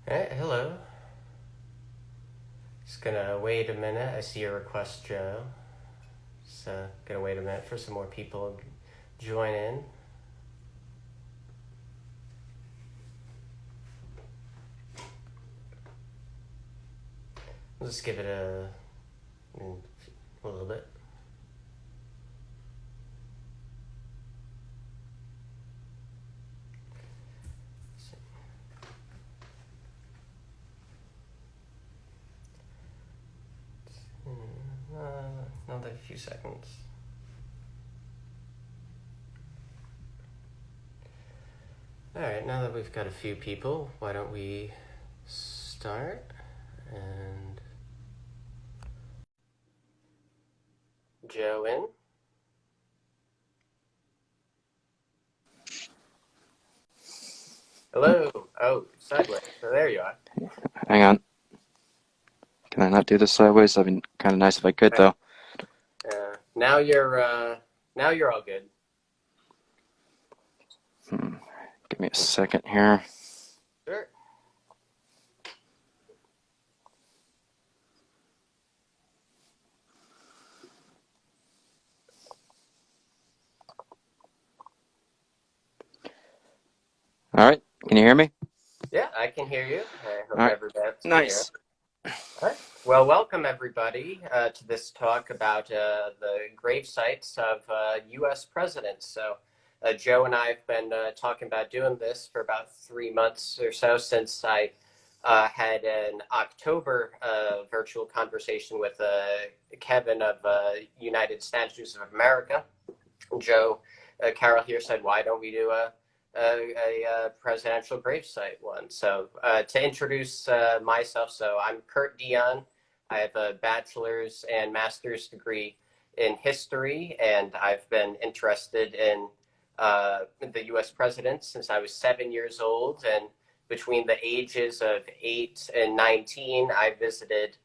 Hey, hello. Just gonna wait a minute. I see your request, Joe. So gonna wait a minute for some more people to join in. We'll just give it a little bit. Another few seconds. All right, now that we've got a few people, why don't we start? And Joe in. Hello. Oh, sideways. So there you are. Hang on. Can I not do this sideways? That'd be kind of nice if I could, though. Now you're all good. Give me a second here. Sure. All right. Can you hear me? Yeah, I can hear you. I All hope right. everybody else can hear. Nice. All right. Well, welcome everybody to this talk about the grave sites of U.S. presidents. So, Joe and I have been talking about doing this for about 3 months or so since I had an October virtual conversation with Kevin of United Statues of America. Joe Carroll here said, "Why don't we do a presidential gravesite one?" So to introduce myself, so I'm Kurt Deion. I have a bachelor's and master's degree in history, and I've been interested in the U.S. presidents since I was 7 years old. And between the ages of 8 and 19, I visited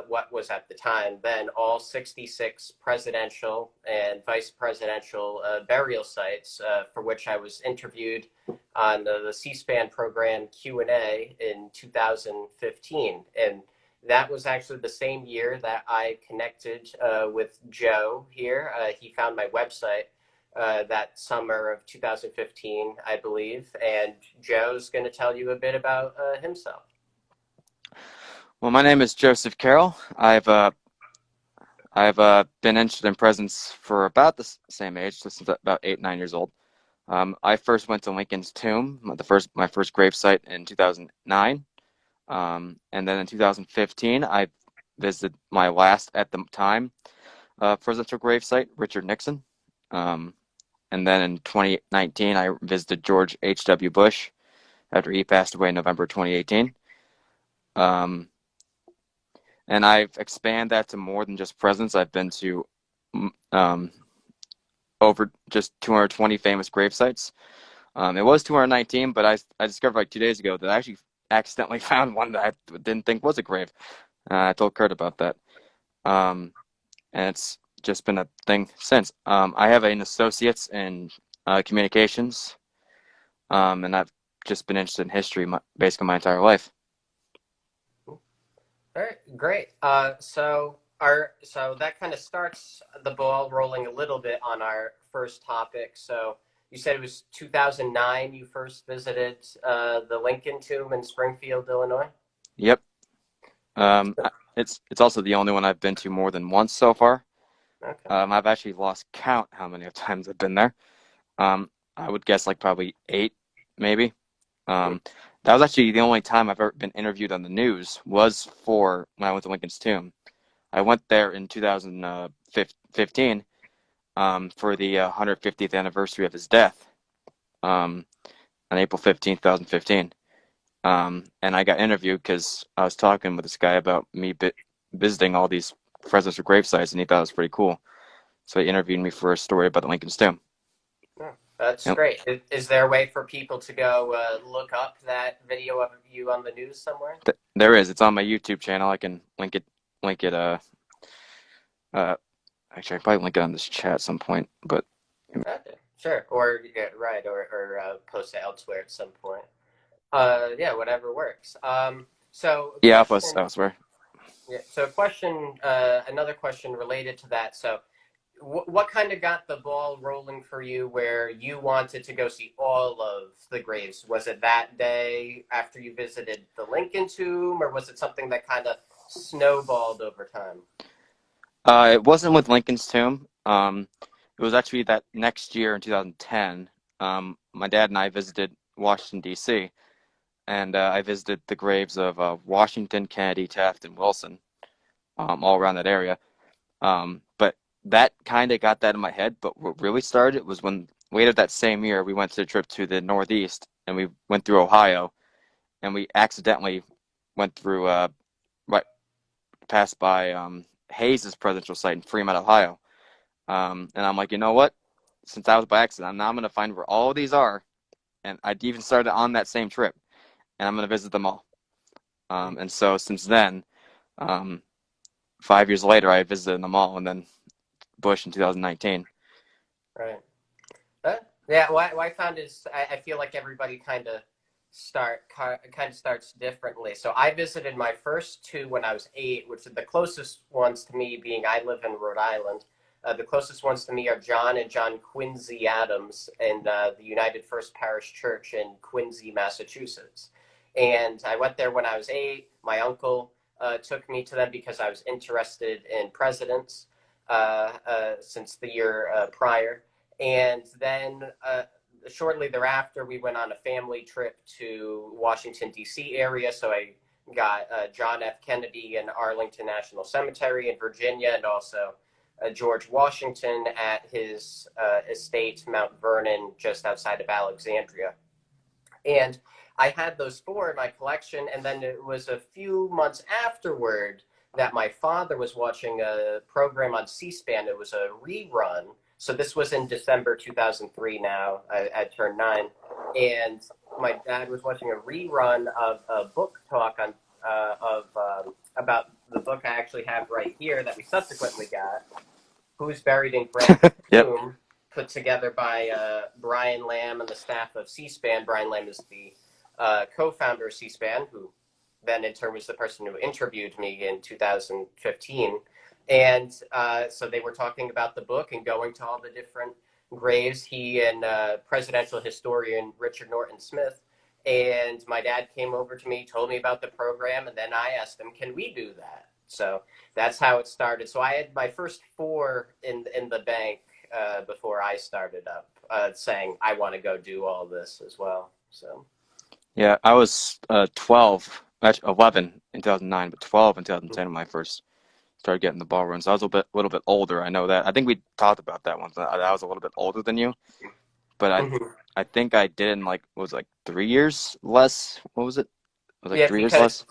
what was at the time then all 66 presidential and vice presidential burial sites for which I was interviewed on the C-SPAN program Q&A in 2015. And that was actually the same year that I connected with Joe here. He found my website that summer of 2015, I believe. And Joe's going to tell you a bit about himself. Well, my name is Joseph Carroll. I've been interested in presidents for about the same age, so since about 8, 9 years old. I first went to Lincoln's tomb, my first grave site in 2009, and then in 2015 I visited my last at the time presidential grave site, Richard Nixon. Um, And then in 2019, I visited George H.W. Bush after he passed away in November 2018. Um, and I've expanded that to more than just presidents. I've been to um, over just 220 famous grave sites. It was 219, but I discovered like 2 days ago that I actually accidentally found one that I didn't think was a grave. I told Kurt about that. Um, and it's just been a thing since. I have an associate's in communications. And I've just been interested in history basically my entire life. All right, great. So that kind of starts the ball rolling a little bit on our first topic. So you said it was 2009 you first visited the Lincoln Tomb in Springfield, Illinois. Yep. It's also the only one I've been to more than once so far. Okay. I've actually lost count how many times I've been there. I would guess like probably 8, maybe. Um, that was actually the only time I've ever been interviewed on the news was for when I went to Lincoln's tomb. I went there in 2015 for the 150th anniversary of his death on April 15th, 2015. And I got interviewed because I was talking with this guy about me visiting all these presidential grave sites, and he thought it was pretty cool. So he interviewed me for a story about the Lincoln's tomb. Oh, that's And great. Is there a way for people to go look up that video of you on the news somewhere? there is. It's on my YouTube channel. I can link it. Link it. Uh. Actually, I can probably link it on this chat at some point. But Okay, sure. Or yeah, right, or post it elsewhere at some point. Yeah, whatever works. So a Yeah, I'll post question. elsewhere. Yeah, so a question. Another question related to that. So, what kind of got the ball rolling for you where you wanted to go see all of the graves? Was it that day after you visited the Lincoln tomb, or was it something that kind of snowballed over time? It wasn't with Lincoln's tomb. It was actually that next year in 2010. My dad and I visited Washington, D.C., and I visited the graves of Washington, Kennedy, Taft, and Wilson, all around that area. But that kind of got that in my head. But what really started was when later that same year we went to a trip to the Northeast, and we went through Ohio, and we accidentally went through right passed by Hayes's presidential site in Fremont, Ohio. And I'm like, you know what? Since I was by accident, now I'm going to find where all of these are. And I even started on that same trip, and I'm going to visit them all. And so since then, um, 5 years later, I visited them all, and then Bush in 2019. Right. Yeah, what I found is I feel like everybody kind of starts differently. So I visited my first two when I was 8, which are the closest ones to me being I live in Rhode Island. The closest ones to me are John and John Quincy Adams and the United First Parish Church in Quincy, Massachusetts. And I went there when I was 8. My uncle took me to them because I was interested in presidents since the year prior. And then shortly thereafter, we went on a family trip to Washington, D.C. area. So I got John F. Kennedy and Arlington National Cemetery in Virginia, and also George Washington at his estate, Mount Vernon, just outside of Alexandria. And I had those four in my collection. And then it was a few months afterward that my father was watching a program on C-SPAN. It was a rerun. So this was in December 2003 now. I turned 9. And my dad was watching a rerun of a book talk about the book I actually have right here that we subsequently got, Who's Buried in Grant's Yep. Tomb, put together by Brian Lamb and the staff of C-SPAN. Brian Lamb is the co-founder of C-SPAN, who then in turn was the person who interviewed me in 2015. And so they were talking about the book and going to all the different graves. He and presidential historian Richard Norton Smith. And my dad came over to me, told me about the program, and then I asked him, "Can we do that?" So that's how it started. So I had my first four in the bank before I started up, saying I want to go do all this as well. So Yeah, I was 12, actually 11 in 2009, but 12 in 2010 when I first started getting the ball run. So I was little bit older. I know that. I think we talked about that once. I was a little bit older than you, but mhm. I think I did in like what was it, like 3 years less. What was it? It was like Yeah, 3 years less.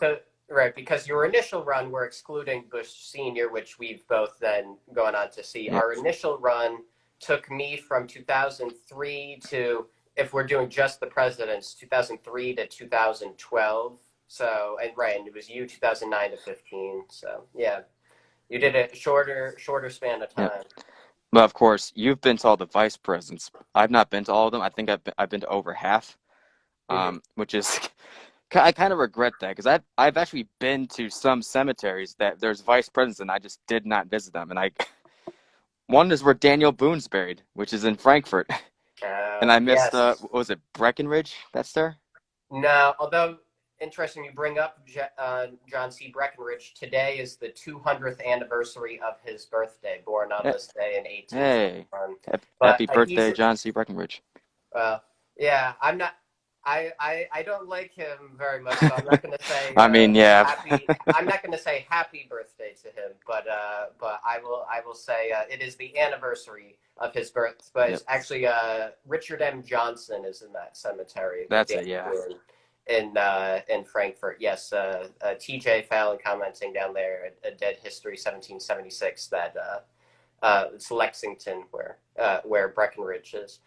because your initial run, we're excluding Bush Senior, which we've both then gone on to see. Yeah. Our initial run took me from 2003 to, if we're doing just the presidents, 2003 to 2012. So, and right, and it was you 2009 to 15. So, yeah, you did a shorter span of Yeah. time. But of course, you've been to all the vice presidents. I've not been to all of them. I think I've been to over half, Hmm. which is I kind of regret that because I've actually been to some cemeteries that there's vice presidents and I just did not visit them. And I one is where Daniel Boone's buried, which is in Frankfurt, and I missed Yes. what was it, Breckenridge? That's there. No, although interesting you bring up John C. Breckinridge. Today is the 200th anniversary of his birthday, born on Yeah. this day in Hey, 1821. But happy birthday, John C. Breckenridge. uh, yeah, I'm not. I don't like him very much, so I'm not going to say I mean, yeah. happy. I'm not going to say happy birthday to him, but I will say it is the anniversary of his birth. But Yep, it's actually Richard M. Johnson is in that cemetery with that's Dan it. Yeah. Boone in Frankfurt. Yes, T.J. Fallon commenting down there at Dead History 1776 that it's Lexington where Breckenridge is.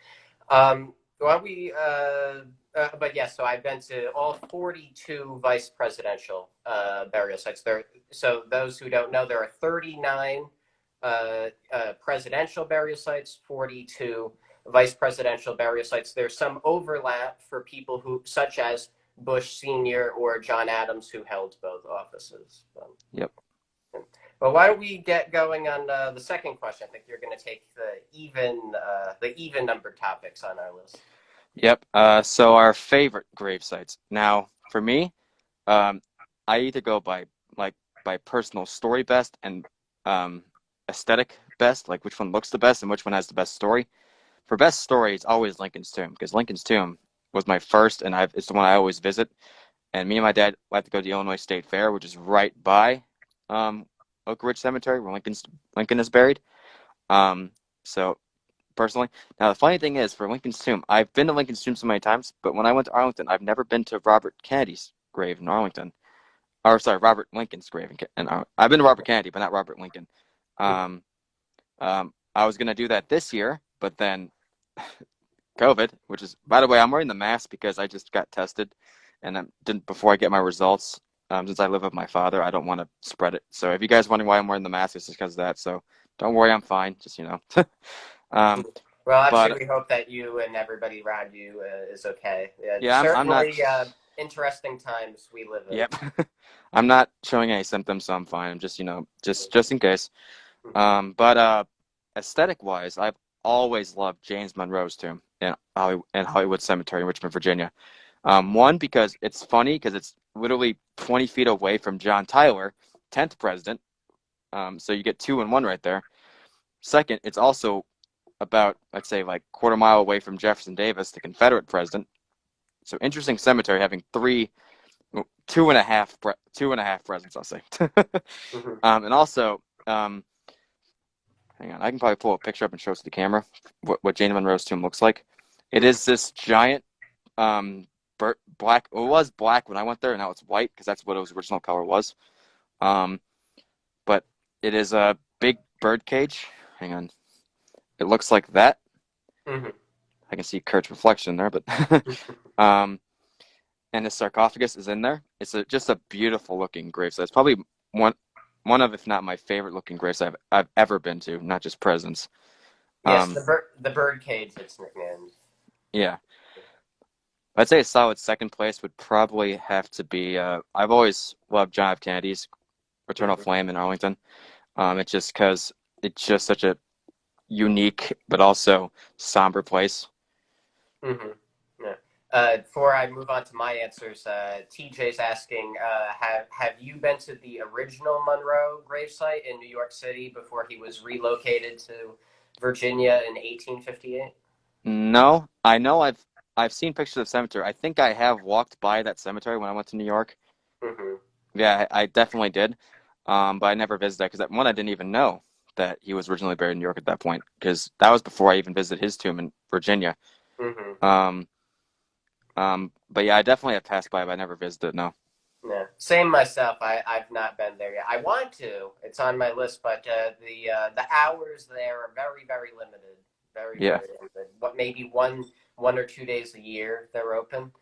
Well, but yes, so I've been to all 42 vice presidential burial sites. So those who don't know, there are 39 presidential burial sites, 42 vice presidential burial sites. There's some overlap for people who, such as Bush Sr. or John Adams, who held both offices. Yep. Well, why don't we get going on the second question? I think you're going to take the even number topics on our list. Yep. So our favorite grave sites. Now, for me, um, I either go like by personal story best and um, aesthetic best, like which one looks the best and which one has the best story. For best story, it's always Lincoln's Tomb because Lincoln's Tomb was my first, and it's the one I always visit. And me and my dad like to go to the Illinois State Fair, which is right by Oak Ridge Cemetery, where Lincoln is buried. Um, so personally, now the funny thing is, for Lincoln's Tomb, I've been to Lincoln's Tomb so many times, but when I went to Arlington, I've never been to Robert Kennedy's grave in Arlington. Or sorry, Robert Lincoln's grave. I've been to Robert Kennedy, but not Robert Lincoln. Um, I was gonna do that this year, but then COVID, which is, by the way, I'm wearing the mask because I just got tested, and I didn't before I get my results. Since I live with my father, I don't want to spread it. So if you guys wondering why I'm wearing the mask, it's just because of that. So don't worry, I'm fine. Just um, Well, obviously, but we hope that you and everybody around you is okay. Yeah, yeah, I'm not. certainly interesting times we live in. Yep, I'm not showing any symptoms, so I'm fine. I'm just just in case. But aesthetic wise, I've always loved James Monroe's tomb in Hollywood Cemetery in Richmond, Virginia. One, because it's funny because it's literally 20 feet away from John Tyler, 10th president. So you get two in one right there. Second, it's also about, let's say, like quarter mile away from Jefferson Davis, the Confederate president. So interesting cemetery having two and a half presidents, I'll say. Mm-hmm. And also, hang on, I can probably pull a picture up and show it to the camera what James Monroe's tomb looks like. It is this giant black. It was black when I went there, and now it's white because that's what its original color was. But it is a big bird cage. Hang on, it looks like that. Mm-hmm. I can see Kurt's reflection there, but um, and the sarcophagus is in there. It's just a beautiful looking gravesite. It's probably one of, if not my favorite looking gravesite I've ever been to, not just presidents. Yes, Um, the bird cage. It's nicknamed. yeah. I'd say a solid second place would probably have to be. I've always loved John F. Kennedy's Eternal Mm-hmm. Flame in Arlington. It's just because it's just such a unique but also somber place. Mm-hmm. Yeah. Before I move on to my answers, TJ's asking, have you been to the original Monroe gravesite in New York City before he was relocated to Virginia in 1858? No, I know I've seen pictures of the cemetery. I think I have walked by that cemetery when I went to New York. Mm-hmm. Yeah, I definitely did. But I never visited that because one, I didn't even know that he was originally buried in New York at that point because that was before I even visited his tomb in Virginia. Mm-hmm. Um, but yeah, I definitely have passed by, but I never visited. No. Yeah. Same myself. I've not been there yet. I want to. It's on my list, but the hours there are very, very limited. Very, Yeah. very limited. What, maybe one or 2 days a year they're open.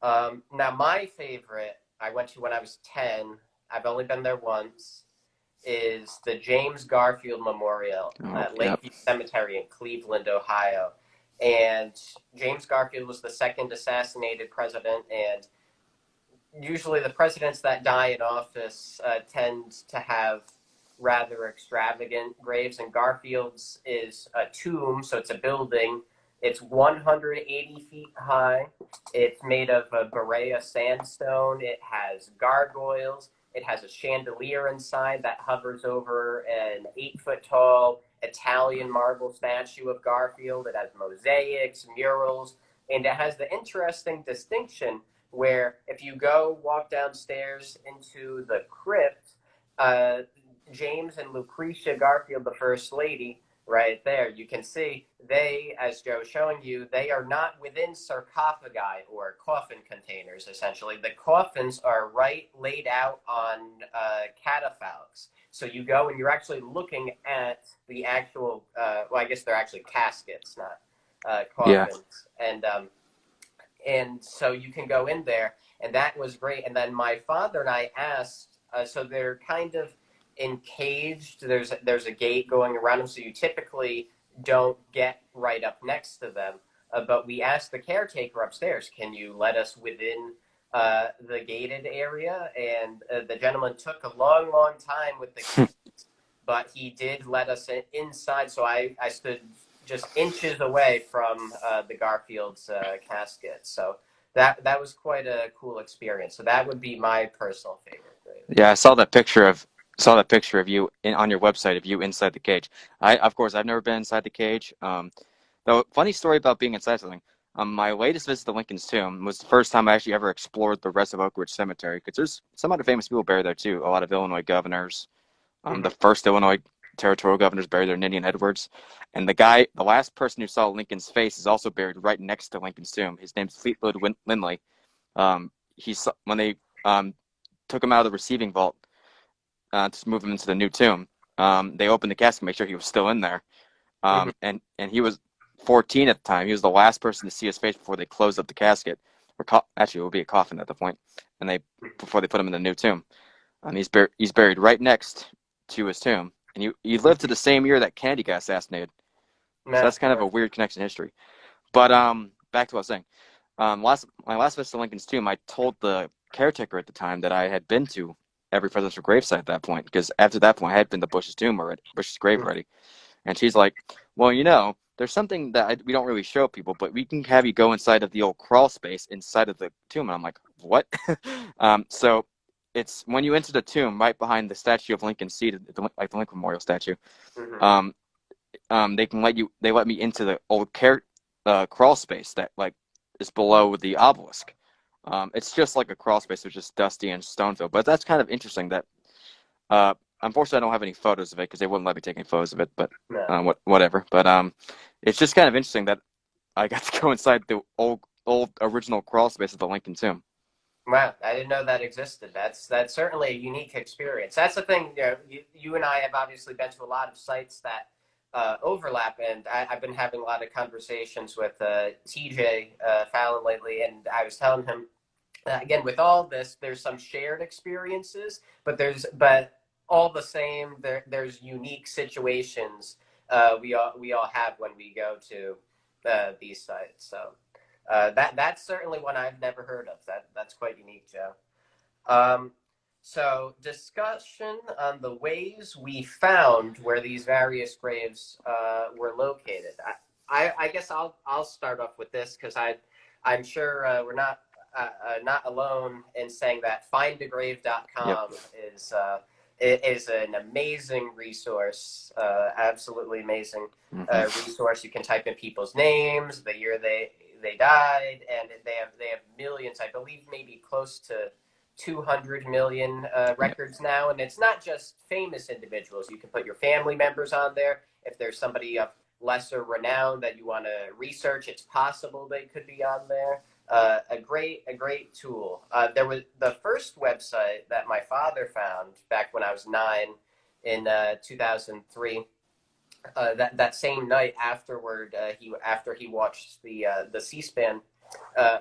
Now my favorite I went to when I was 10. I've only been there once. Is the James Garfield Memorial Oh, at yep. Lakeview Cemetery in Cleveland, Ohio. And James Garfield was the second assassinated president, and usually the presidents that die in office tend to have rather extravagant graves, and Garfield's is a tomb, so it's a building. It's 180 feet high. It's made of a Berea sandstone. It has gargoyles. It has a chandelier inside that hovers over an 8 foot tall Italian marble statue of Garfield. It has mosaics, murals, and it has the interesting distinction where if you go walk downstairs into the crypt, uh, James and Lucretia Garfield, the First Lady, right there, you can see they, as Joe's showing you, they are not within sarcophagi or coffin containers, essentially. The coffins are right laid out on catafalques. So you go and you're actually looking at the actual, well, I guess they're actually caskets, not Yeah. coffins. And so you can go in there, and that was great. And then my father and I asked, so they're kind of encaged. There's a gate going around them, so you typically don't get right up next to them. But we asked the caretaker upstairs, "Can you let us within the gated area, and the gentleman took a long, long time with the keys, but he did let us inside. So I stood just inches away from the Garfield's casket. So that was quite a cool experience. So that would be my personal favorite grave. Yeah, I saw that picture of you on your website of you inside the cage. Of course, I've never been inside the cage. Though, funny story about being inside something. My latest visit to Lincoln's Tomb was the first time I actually ever explored the rest of Oak Ridge Cemetery, because there's some other famous people buried there too. A lot of Illinois governors. The Mm-hmm. first Illinois territorial governors buried there, Ninian Edwards, and the last person who saw Lincoln's face is also buried right next to Lincoln's tomb. His name's Fleetwood Lindley. When they took him out of the receiving vault to move him into the new tomb, they opened the casket, make sure he was still in there. Mm-hmm. And he was 14 at the time. He was the last person to see his face before they closed up the casket. Actually, it would be a coffin at the point, and before they put him in the new tomb. He's buried right next to his tomb, and he lived to the same year that Kennedy got assassinated. So Yeah, that's kind of a weird connection in history. But back to what I was saying. My last visit to Lincoln's tomb, I told the caretaker at the time that I had been to every presidential gravesite at that point, because after that point I had been to Bush's grave mm-hmm. already. And she's like, "Well, there's something that we don't really show people, but we can have you go inside of the old crawl space inside of the tomb." And I'm like, "What?" So it's when you enter the tomb, right behind the statue of Lincoln seated, like the Lincoln Memorial statue. Mm-hmm. Um, they let me into the old crawl space that like is below the obelisk. It's just like a crawl space, it's just dusty and stone filled. But that's kind of interesting that uh, unfortunately, I don't have any photos of it because they wouldn't let me take any photos of it. But No. whatever. But it's just kind of interesting that I got to go inside the old original crawl space of the Lincoln Tomb. Wow, I didn't know that existed. That's certainly a unique experience. That's the thing. You and I have obviously been to a lot of sites that overlap, and I've been having a lot of conversations with TJ Fallon lately, and I was telling him again with all this, there's some shared experiences, but all the same, there's unique situations we all have when we go to these sites. So. That's certainly one I've never heard of. That's quite unique, Joe. Um, so discussion on the ways we found where these various graves were located. I guess I'll start off with this because I'm sure we're not alone in saying that Yep. findagrave.com is an amazing resource, absolutely amazing Mm-hmm. resource. You can type in people's names, the year they died, and they have millions. I believe maybe close to 200 million Yep. records now, and it's not just famous individuals. You can put your family members on there. If there's somebody of lesser renown that you want to research, it's possible they could be on there. A great tool. There was the first website that my father found back when I was 9 in 2003. That same night afterward, after he watched the C-SPAN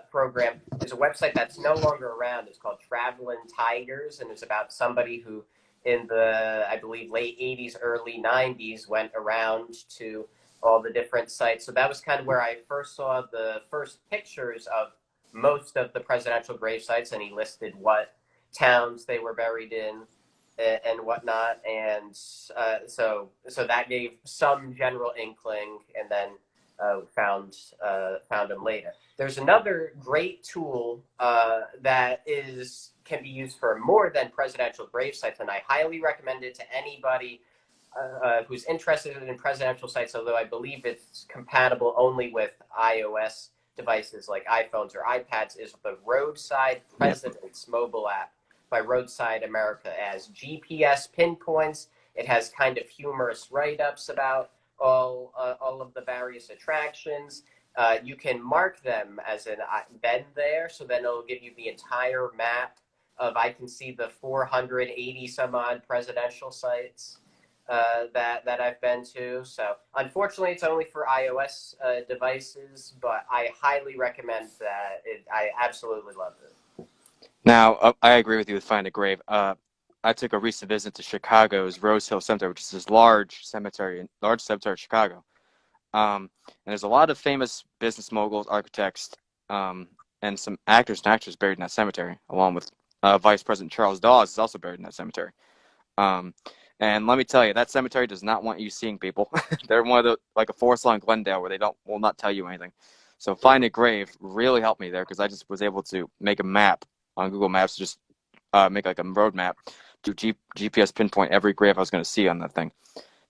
program, is a website that's no longer around. It's called Traveling Tigers, and it's about somebody who, in the I believe late '80s, early '90s, went around to all the different sites. So that was kind of where I first saw the first pictures of most of the presidential grave sites, and he listed what towns they were buried in and whatnot, and so that gave some general inkling, and then found him later. There's another great tool that can be used for more than presidential grave sites, and I highly recommend it to anybody who's interested in presidential sites. Although I believe it's compatible only with iOS devices like iPhones or iPads, is the Roadside Yep. Presidents mobile app by Roadside America. As GPS pinpoints. It has kind of humorous write-ups about all of the various attractions. You can mark them as an I've been there, so then it'll give you the entire map of I can see the 480 some odd presidential sites that I've been to. So unfortunately, it's only for iOS devices, but I highly recommend that. I absolutely love it. Now, I agree with you with Find a Grave. I took a recent visit to Chicago's Rose Hill Cemetery, which is this large cemetery in Chicago. And there's a lot of famous business moguls, architects, and some actors and actresses buried in that cemetery, along with Vice President Charles Dawes is also buried in that cemetery. Um, and let me tell you, that cemetery does not want you seeing people. They're one of the like a forest lawn Glendale where they will not tell you anything. So finding a grave really helped me there because I just was able to make a map on Google Maps, just make like a road map to GPS pinpoint every grave I was going to see on that thing.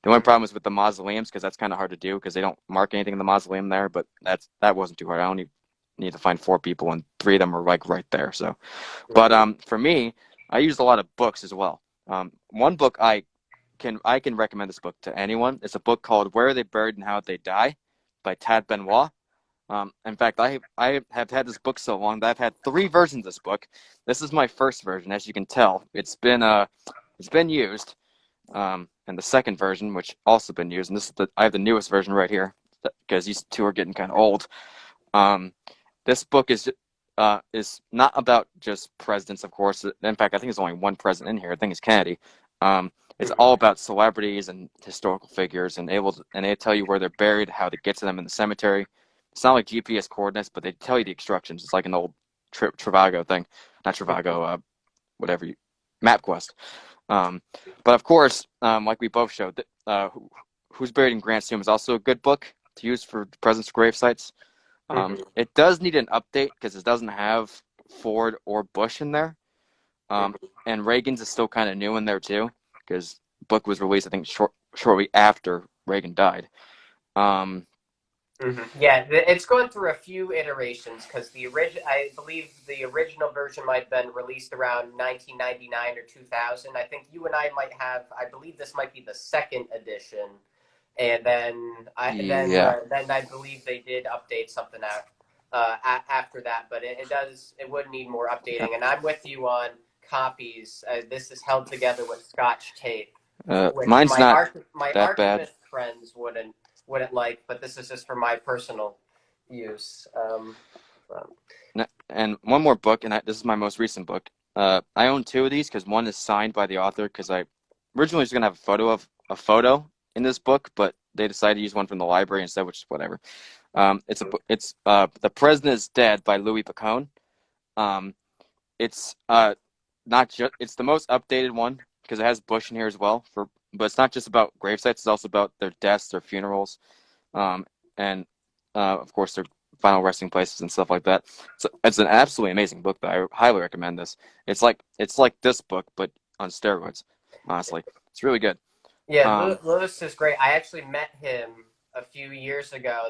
The only problem is with the mausoleums because that's kind of hard to do because they don't mark anything in the mausoleum there. But that wasn't too hard. I only need to find 4 people, and 3 of them are like right there. So, but for me, I used a lot of books as well. One book I can recommend this book to anyone. It's a book called Where Are They Buried and How Did They Die by Tad Benoit. In fact, I have had this book so long that I've had 3 versions of this book. This is my first version, as you can tell. It's been used, and the second version, which also been used, and I have the newest version right here because these 2 are getting kind of old. This book is not about just presidents, of course. In fact, I think there's only one president in here. I think it's Kennedy. It's all about celebrities and historical figures, and they tell you where they're buried, how to get to them in the cemetery. It's not like GPS coordinates, but they tell you the instructions. It's like an old Trivago thing, not Trivago, whatever MapQuest. But of course, like we both showed, Who's Buried in Grant's Tomb is also a good book to use for President's Gravesites. It does need an update because it doesn't have Ford or Bush in there. And Reagan's is still kind of new in there too because the book was released, I think, shortly after Reagan died. Yeah, it's gone through a few iterations because I believe the original version might have been released around 1999 or 2000. I think you and I might have. I believe this might be the second edition, and then Yeah. then I believe they did update something out after that. But it would need more updating. And I'm with you on copies. This is held together with Scotch tape, which Mine's not my that bad. archivist friends wouldn't like, but this is just for my personal use. And one more book, and this is my most recent book. I own 2 of these because one is signed by the author because I originally was going to have a photo in this book, but they decided to use one from the library instead, which is whatever. It's The President is Dead by Louis Pacone. It's not just it's the most updated one because it has Bush in here as well. But it's not just about gravesites; it's also about their deaths, their funerals, and of course their final resting places and stuff like that. So it's an absolutely amazing book. That I highly recommend this. It's like this book, but on steroids. Honestly, it's really good. Yeah, Lewis is great. I actually met him a few years ago.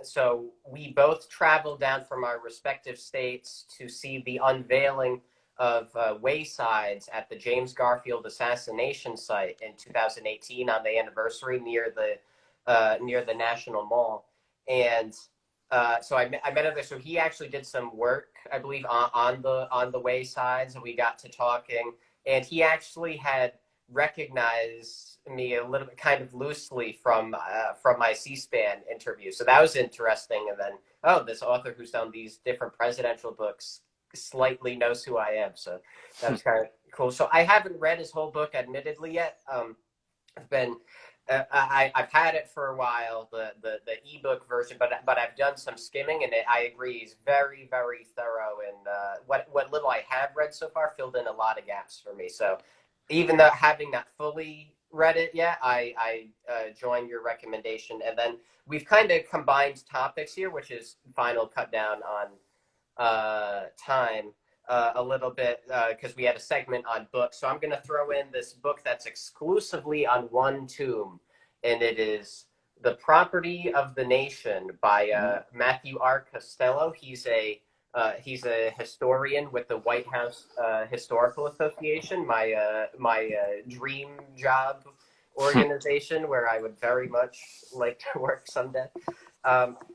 So we both traveled down from our respective states to see the unveiling of waysides at the James Garfield assassination site in 2018 on the anniversary near the National Mall. And so I met him there. So he actually did some work, I believe, on the waysides, and we got to talking. And he actually had recognized me a little bit, kind of loosely from my C-SPAN interview. So that was interesting. And then, this author who's done these different presidential books slightly knows who I am. So that was kind of cool. So I haven't read his whole book, admittedly, yet. I've been I've had it for a while, the ebook version, but I've done some skimming, and I agree he's very, very thorough. And what little I have read so far filled in a lot of gaps for me. So even though having not fully read it yet, I join your recommendation. And then we've kind of combined topics here, which is final cut down on time a little bit because we had a segment on books. So I'm going to throw in this book that's exclusively on one tomb, and it is The Property of the Nation by Matthew R. Costello. He's a historian with the White House Historical Association, my dream job organization, where I would very much like to work someday.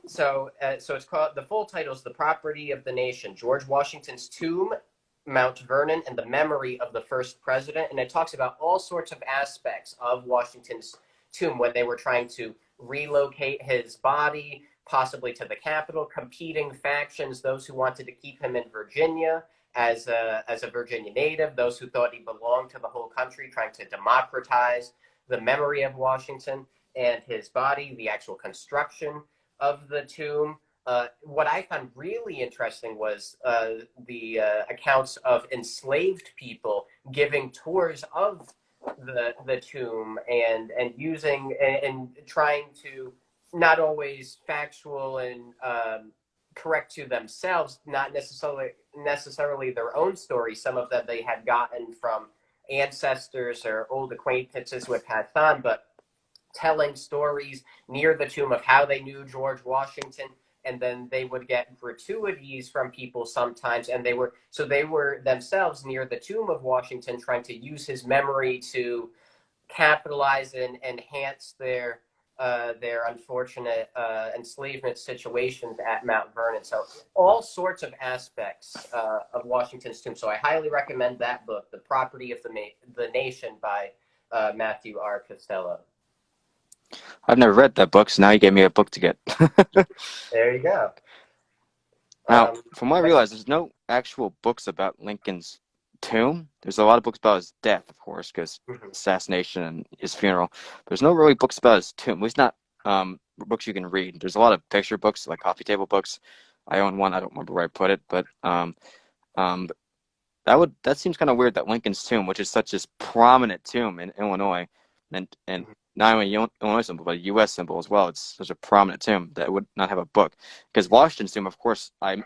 So it's called, the full title is The Property of the Nation, George Washington's Tomb, Mount Vernon, and the Memory of the First President. And it talks about all sorts of aspects of Washington's tomb when they were trying to relocate his body, possibly to the Capitol, competing factions, those who wanted to keep him in Virginia as a Virginia native, those who thought he belonged to the whole country, trying to democratize the memory of Washington and his body, the actual construction of the tomb, what I found really interesting was the accounts of enslaved people giving tours of the tomb and using and trying to not always factual and correct to themselves, not necessarily their own story. Some of them they had gotten from ancestors or old acquaintances who had passed on, but telling stories near the tomb of how they knew George Washington, and then they would get gratuities from people sometimes, and they were themselves near the tomb of Washington trying to use his memory to capitalize and enhance their unfortunate enslavement situations at Mount Vernon. So all sorts of aspects of Washington's tomb. So I highly recommend that book, The Property of the Nation by Matthew R. Costello. I've never read that book, so now you gave me a book to get. There you go. Now, from what I But realize, there's no actual books about Lincoln's tomb. There's a lot of books about his death, of course, because mhm, assassination and his funeral. There's no really books about his tomb. At least not books you can read. There's a lot of picture books, like coffee table books. I own one. I don't remember where I put it, but um, that seems kind of weird that Lincoln's tomb, which is such a prominent tomb in Illinois, and mhm, not only Illinois symbol but a U.S. symbol as well. It's such a prominent tomb that it would not have a book. Because Washington's tomb, of course, I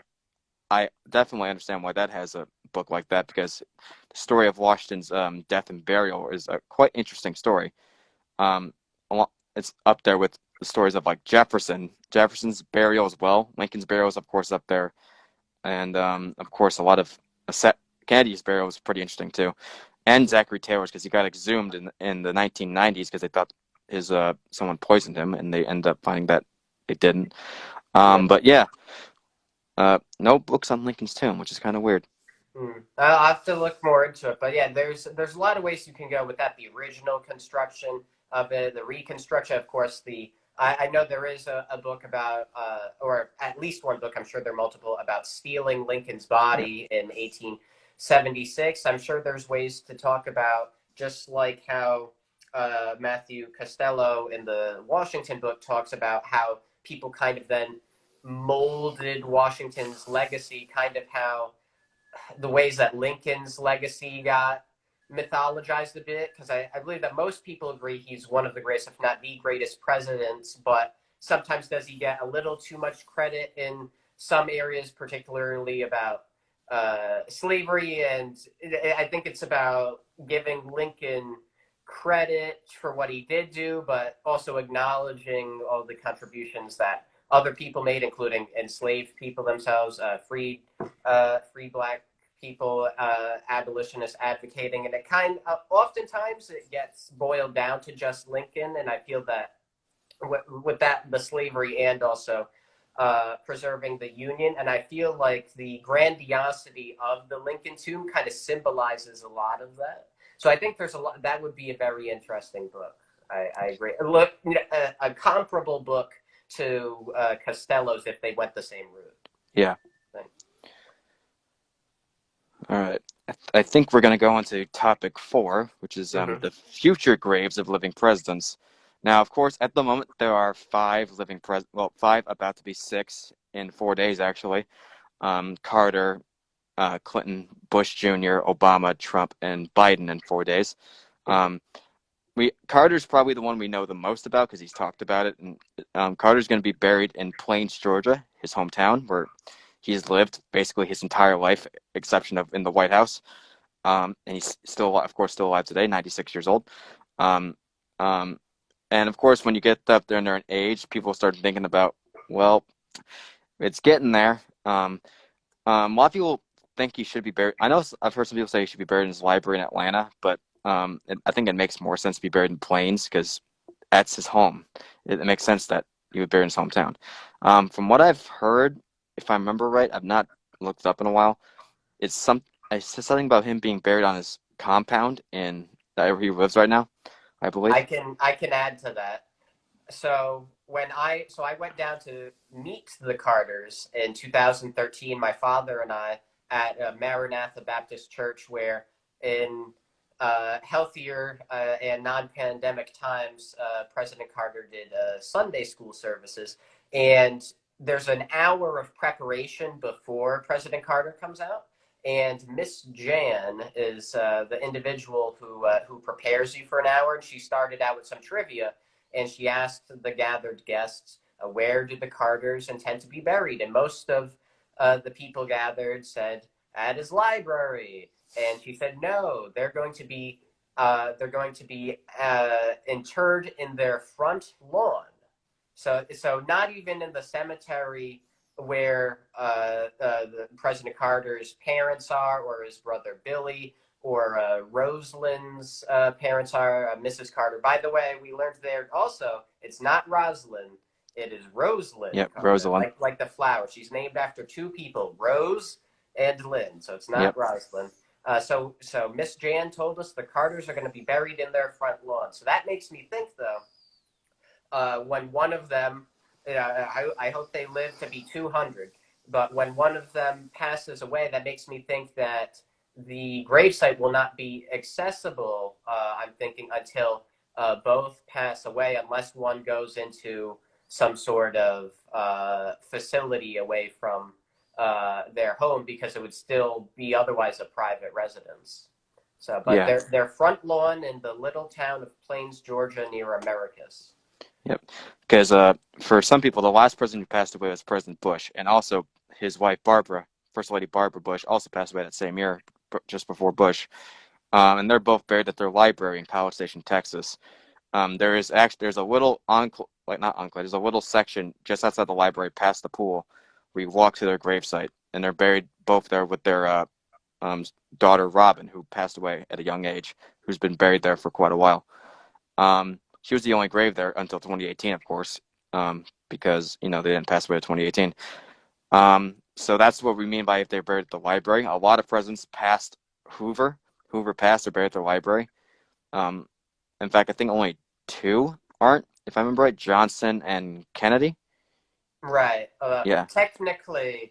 definitely understand why that has a book like that, because the story of Washington's death and burial is a quite interesting story. Um, it's up there with the stories of like Jefferson's burial as well. Lincoln's burial is of course up there, and of course a lot of Kennedy's burial was pretty interesting too, and Zachary Taylor's because he got exhumed in the 1990s because they thought his someone poisoned him, and they ended up finding that they didn't. yeah. But yeah, no books on Lincoln's tomb, which is kind of weird. I'll have to look more into it, but yeah, there's a lot of ways you can go with that. The original construction of it, the reconstruction, of course. I know there is a book about, or at least one book. I'm sure there are multiple about stealing Lincoln's Yeah. body in 1876. I'm sure there's ways to talk about just like how Matthew Costello in the Washington book talks about how people kind of then molded Washington's legacy, kind of how the ways that Lincoln's legacy got mythologized a bit, because I believe that most people agree he's one of the greatest, if not the greatest presidents, but sometimes does he get a little too much credit in some areas, particularly about slavery? And I think it's about giving Lincoln credit for what he did do, but also acknowledging all the contributions that other people made, including enslaved people themselves, free black people, abolitionists advocating, and it kind of oftentimes it gets boiled down to just Lincoln, and I feel that with that the slavery and also preserving the Union, and I feel like the grandiosity of the Lincoln tomb kind of symbolizes a lot of that. So I think there's a lot that would be a very interesting book. I agree. Look, a comparable book to Costello's if they went the same route. Yeah. All right. I think we're going to go on to topic 4, which is Mm-hmm. the future graves of living presidents. Now, of course, at the moment there are 5 living well, 5 about to be 6 in 4 days actually. Carter, Clinton, Bush Jr., Obama, Trump, and Biden in 4 days. Mm-hmm. Um, Carter's probably the one we know the most about because he's talked about it. And Carter's going to be buried in Plains, Georgia, his hometown, where he's lived basically his entire life, exception of in the White House. And he's still, of course, still alive today, 96 years old. Um, um, and of course, when you get up there and they're in age, people start thinking about, well, it's getting there. A lot of people think he should be buried. I know I've heard some people say he should be buried in his library in Atlanta, but I think it makes more sense to be buried in Plains because that's his home. It makes sense that he would be buried in his hometown. From what I've heard, if I remember right, I've not looked it up in a while. It's something about him being buried on his compound in where he lives right now, I believe. I can add to that. So I went down to meet the Carters in 2013. My father and I at Maranatha Baptist Church, where in healthier and non-pandemic times, President Carter did Sunday school services, and there's an hour of preparation before President Carter comes out, and Miss Jan is the individual who prepares you for an hour. And she started out with some trivia, and she asked the gathered guests, "Where do the Carters intend to be buried?" And most of the people gathered said, "At his library." And she said, "No, they're going to be interred in their front lawn." So not even in the cemetery where President Carter's parents are, or his brother Billy, or Rosalind's parents are, Mrs. Carter. By the way, we learned there also it's not Rosalind, it is Rosalind Yep, Carter, Rosalind. like the flower. She's named after two people, Rose and Lynn. So it's not Yep. Rosalind. So Miss Jan told us the Carters are going to be buried in their front lawn. So that makes me think, though, when one of them, I hope they live to be 200, but when one of them passes away, that makes me think that the gravesite will not be accessible, I'm thinking, until both pass away, unless one goes into some sort of facility away from their home, because it would still be otherwise a private residence. So, but Yeah. their front lawn in the little town of Plains, Georgia, near Americus. Yep. Because for some people, the last president who passed away was President Bush, and also his wife Barbara, First Lady Barbara Bush, also passed away that same year, just before Bush. And they're both buried at their library in College Station, Texas. There's a little not enclave, there's a little section just outside the library, past the pool, where you walk to their gravesite, and they're buried both there with their um, daughter Robin, who passed away at a young age, who's been buried there for quite a while. She was the only grave there until 2018, of course, because they didn't pass away in 2018. So that's what we mean by if they're buried at the library. A lot of presidents past Hoover passed, are buried at the library. Um, in fact, I think only two aren't, if I remember right, Johnson and Kennedy. Right. Yeah. Technically,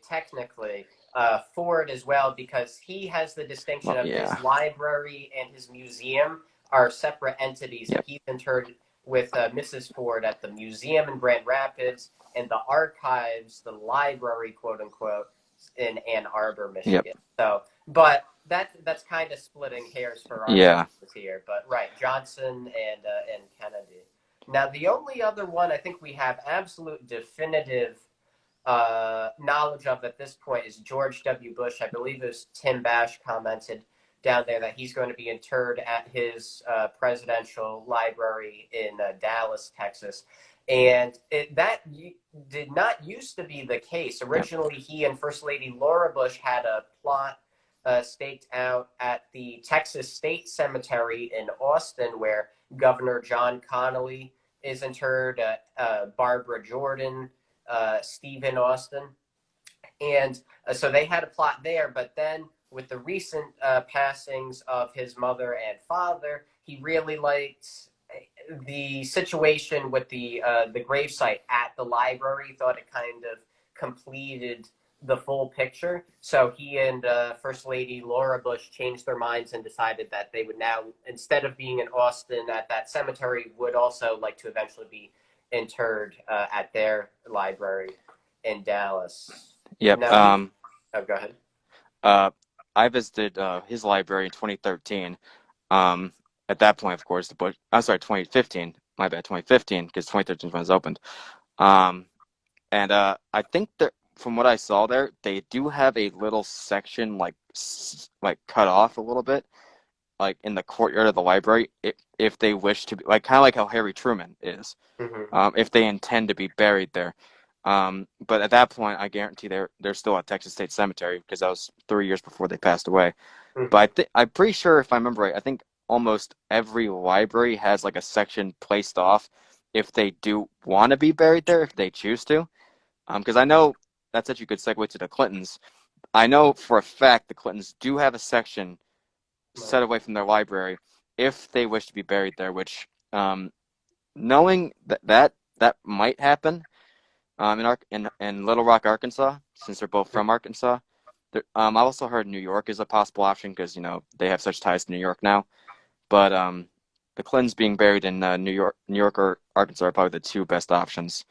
Ford as well, because he has the distinction Well, of yeah. his library and his museum are separate entities, and Yep. he's interred with Mrs. Ford at the museum in Grand Rapids and the archives, the library, quote unquote, in Ann Arbor, Yep. Michigan. So, but that's kind of splitting hairs for our Yeah. purposes here. But right, Johnson and Kennedy. Now, the only other one I think we have absolute definitive knowledge of at this point is George W. Bush. I believe it was Tim Bash commented down there that he's going to be interred at his presidential library in Dallas, Texas. And that did not used to be the case. Yep. Originally, he and First Lady Laura Bush had a plot staked out at the Texas State Cemetery in Austin, where Governor John Connally is interred, Barbara Jordan, Stephen Austin. And so they had a plot there, but then with the recent passings of his mother and father, he really liked the situation with the gravesite at the library. Thought it kind of completed the full picture. So he and First Lady Laura Bush changed their minds and decided that they would now, instead of being in Austin at that cemetery, would also like to eventually be interred at their library in Dallas. Yep. Now, oh, go ahead. I visited his library in 2013. At that point, of course, 2015. My bad, 2015, because 2013 is when it was opened. And I think that from what I saw there, they do have a little section like cut off a little bit, like in the courtyard of the library, if they wish to be, like kind of like how Harry Truman is, if they intend to be buried there. But at that point, I guarantee they're still at Texas State Cemetery, because that was 3 years before they passed away. But I'm pretty sure, if I remember right, I think almost every library has like a section placed off if they do want to be buried there, if they choose to. Because I know that's such a good segue to the Clintons. I know for a fact the Clintons do have a section set away from their library if they wish to be buried there, which, knowing that might happen in Little Rock, Arkansas, since they're both from Arkansas. I've also heard New York is a possible option, because they have such ties to New York now. But the Clintons being buried in New York or Arkansas are probably the two best options.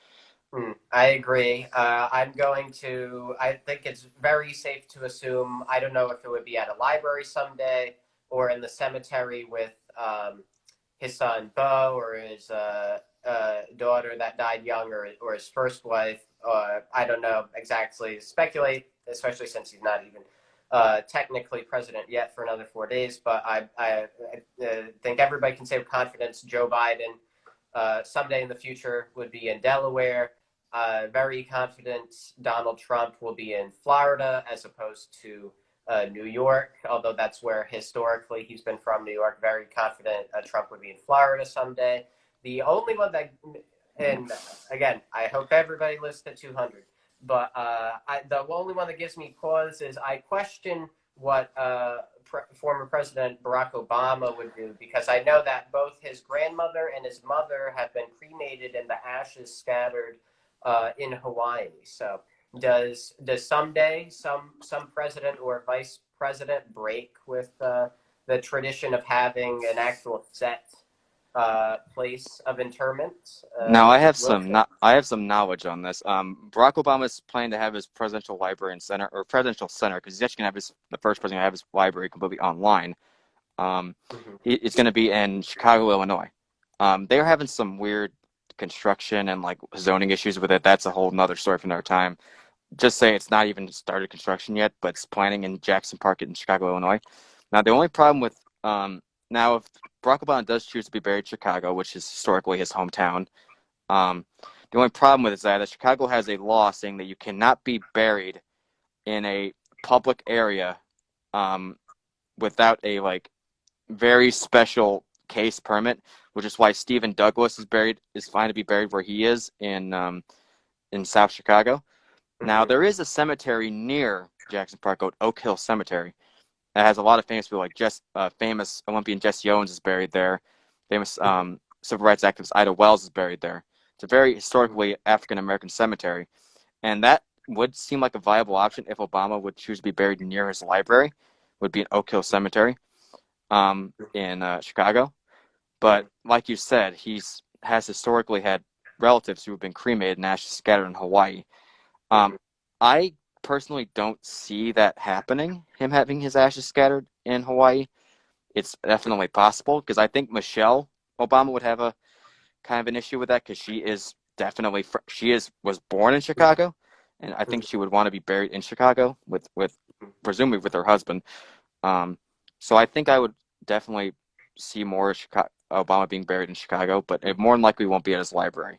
I agree. I think it's very safe to assume, I don't know if it would be at a library someday or in the cemetery with his son Bo or his daughter that died young or his first wife. I don't know exactly. Speculate, especially since he's not even technically president yet for another 4 days. But I think everybody can say with confidence Joe Biden someday in the future would be in Delaware. Very confident Donald Trump will be in Florida as opposed to New York, although that's where historically he's been from, New York. Very confident Trump would be in Florida someday. The only one that, and again, I hope everybody lives to 200, but the only one that gives me pause is I question what former President Barack Obama would do, because I know that both his grandmother and his mother have been cremated and the ashes scattered in Hawaii. So does someday some president or vice president break with the tradition of having an actual set place of interment? Now, Will I have some knowledge on this. Barack Obama is planning to have his presidential library and center, or presidential center, because he's actually going to have the first president to have his library completely online. Um, mm-hmm. it's going to be in Chicago, Illinois. They are having some weird construction and like zoning issues with it. That's a whole nother story for another time. Just say it's not even started construction yet, but it's planning in Jackson Park in Chicago, Illinois. Now, the only problem with now, if Barack Obama does choose to be buried in Chicago, which is historically his hometown, um, the only problem with it is that Chicago has a law saying that you cannot be buried in a public area without a like very special case permit, which is why Stephen Douglas is fine to be buried where he is in South Chicago. Now, Mm-hmm. there is a cemetery near Jackson Park called Oak Hill Cemetery. It has a lot of famous people, like famous Olympian Jesse Owens is buried there. Famous civil rights activist Ida Wells is buried there. It's a very historically African American cemetery, and that would seem like a viable option if Obama would choose to be buried near his library. Would be an Oak Hill Cemetery in Chicago. But like you said, has historically had relatives who have been cremated and ashes scattered in Hawaii. Mm-hmm. I personally don't see that happening, him having his ashes scattered in Hawaii. It's definitely possible because I think Michelle Obama would have a kind of an issue with that because was born in Chicago, and I think she would want to be buried in Chicago with presumably with her husband. So I think I would definitely see more Obama being buried in Chicago, but it more than likely won't be at his library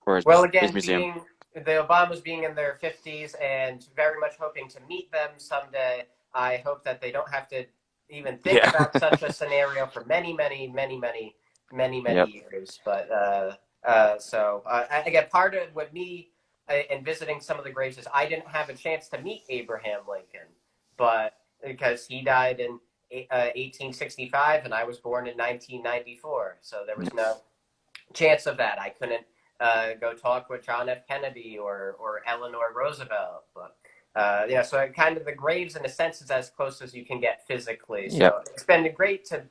or Well, his again, museum. being the Obamas being in their 50s and very much hoping to meet them someday, I hope that they don't have to even think Yeah. about such a scenario for many, many, many, many, many, many Yep. years. But again, part of what me in visiting some of the graves is I didn't have a chance to meet Abraham Lincoln, but because he died in 1865 and I was born in 1994, so there was no chance of that. I couldn't go talk with John F. Kennedy or Eleanor Roosevelt, but so kind of the graves in a sense is as close as you can get physically. Yep. So it's been great to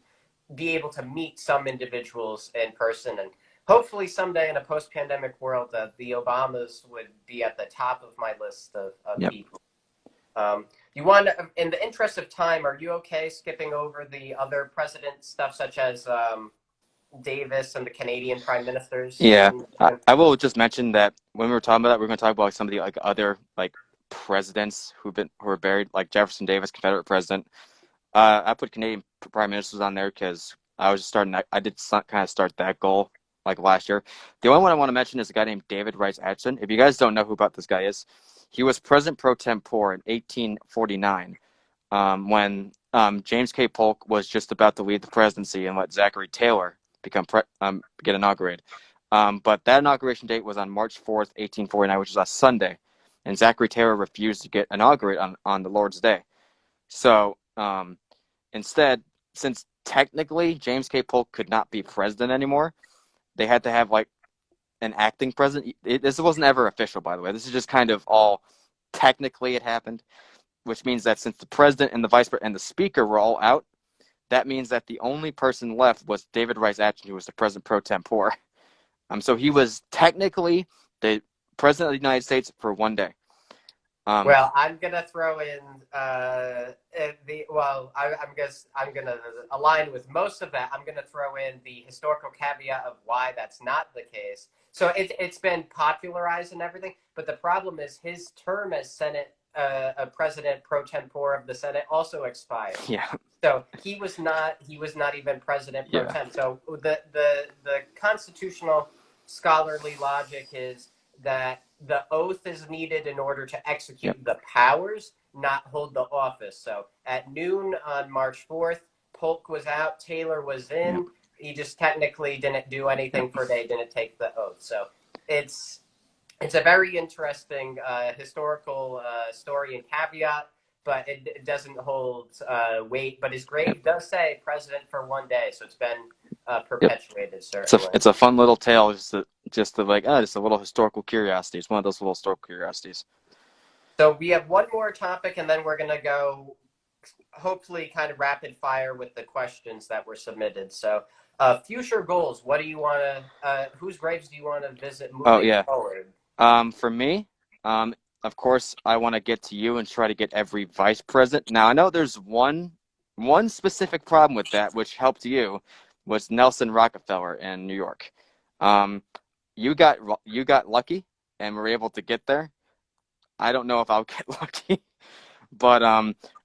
be able to meet some individuals in person, and hopefully someday in a post-pandemic world, the Obamas would be at the top of my list of Yep. people. You want, in the interest of time, are you okay skipping over the other president stuff, such as Davis and the Canadian prime ministers? Yeah. I will just mention that when we were talking about that, we're going to talk about like, some of the like other like presidents who are buried, like Jefferson Davis, Confederate president. I put Canadian prime ministers on there because I was just starting. I did kind of start that goal like last year. The only one I want to mention is a guy named David Rice Atchison. If you guys don't know who about this guy is, he was president pro tempore in 1849 when James K. Polk was just about to leave the presidency and let Zachary Taylor get inaugurated. But that inauguration date was on March 4th, 1849, which was a Sunday, and Zachary Taylor refused to get inaugurated on the Lord's Day. So instead, since technically James K. Polk could not be president anymore, they had to have like an acting president. This wasn't ever official, by the way. This is just kind of all technically it happened, which means that since the president and the vice president and the speaker were all out, that means that the only person left was David Rice Atchison, who was the president pro tempore. So he was technically the president of the United States for one day. Well, I'm gonna throw in I'm gonna align with most of that. I'm gonna throw in the historical caveat of why that's not the case. So it's been popularized and everything, but the problem is his term as Senate a president pro tempore of the Senate also expired. Yeah, So he was not even president pro yeah, tem. So the constitutional scholarly logic is that the oath is needed in order to yep, execute the powers, not hold the office. So at noon on March 4th, Polk was out, Taylor was yep, in. He just technically didn't do yep, anything for a day, didn't take the oath. So it's it's a very interesting historical story and caveat, but it doesn't hold weight. But his yep, grave does say president for one day, so it's been yep. perpetuated, It's a certainly. it's a fun little tale, just to like, just a little historical curiosity. It's one of those little historical curiosities. So we have one more topic, and then we're going to go hopefully kind of rapid fire with the questions that were submitted. So future goals, what do you want to, whose graves do you want to visit Oh moving yeah. forward? For me, of course, I want to get to you and try to get every vice president. Now, I know there's one specific problem with that, which helped you, was Nelson Rockefeller in New York. Um, you got lucky and were able to get there. I don't know if I'll get lucky, but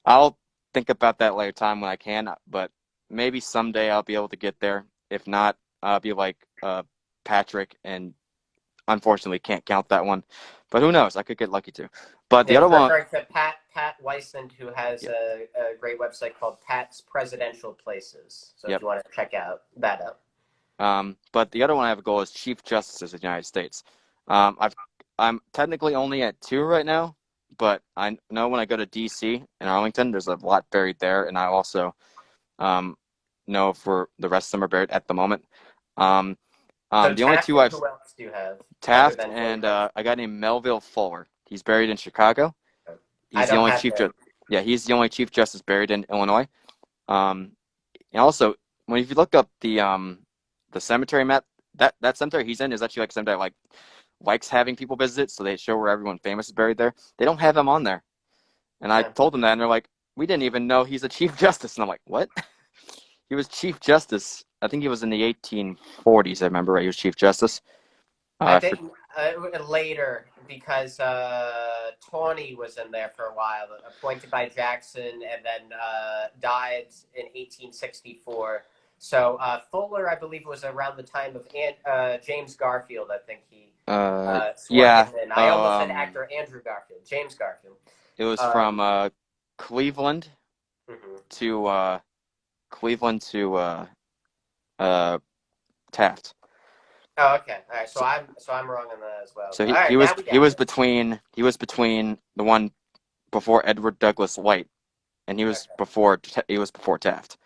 I'll think about that later time when I can. But maybe someday I'll be able to get there. If not, I'll be like Patrick and unfortunately can't count that one. But who knows? I could get lucky too. But the Yeah, other he's one, referring to Pat Weissand, who has yep, a great website called Pat's Presidential Places. So if yep. you want to check out that out. But the other one I have a goal is Chief Justice of the United States. I'm technically only at two right now, but I know when I go to D.C. and Arlington, there's a lot buried there, and I also um, know for the rest of them are buried at the moment. Um, So the only Taft two and I've who else do you have other Taft than and Lincoln? a guy named Melville Fuller. He's buried in Chicago. I He's the don't only have chief him. ju Yeah, he's the only Chief Justice buried in Illinois. Um, and also, when if you look up the cemetery map, that cemetery he's in is actually like a cemetery like likes having people visit, so they show where everyone famous is buried there. They don't have him on there, and I Yeah. told them that, and they're like, "We didn't even know he's a Chief Justice." And I'm like, "What?" He was Chief Justice. I think he was in the 1840s. I remember right? He was Chief Justice. I For think later because Tawney was in there for a while, appointed by Jackson, and then died in 1864. So Fuller, I believe, was around the time of James Garfield. I think he swore him yeah. in. I almost said actor Andrew Garfield, James Garfield. It was from Um, Cleveland mhm. to Cleveland to uh, Taft. Oh, okay. All right. So, So I'm wrong on that as well. so But he, all he right, was now we he got was it. between the one before Edward Douglas White, and Okay. he was before Taft.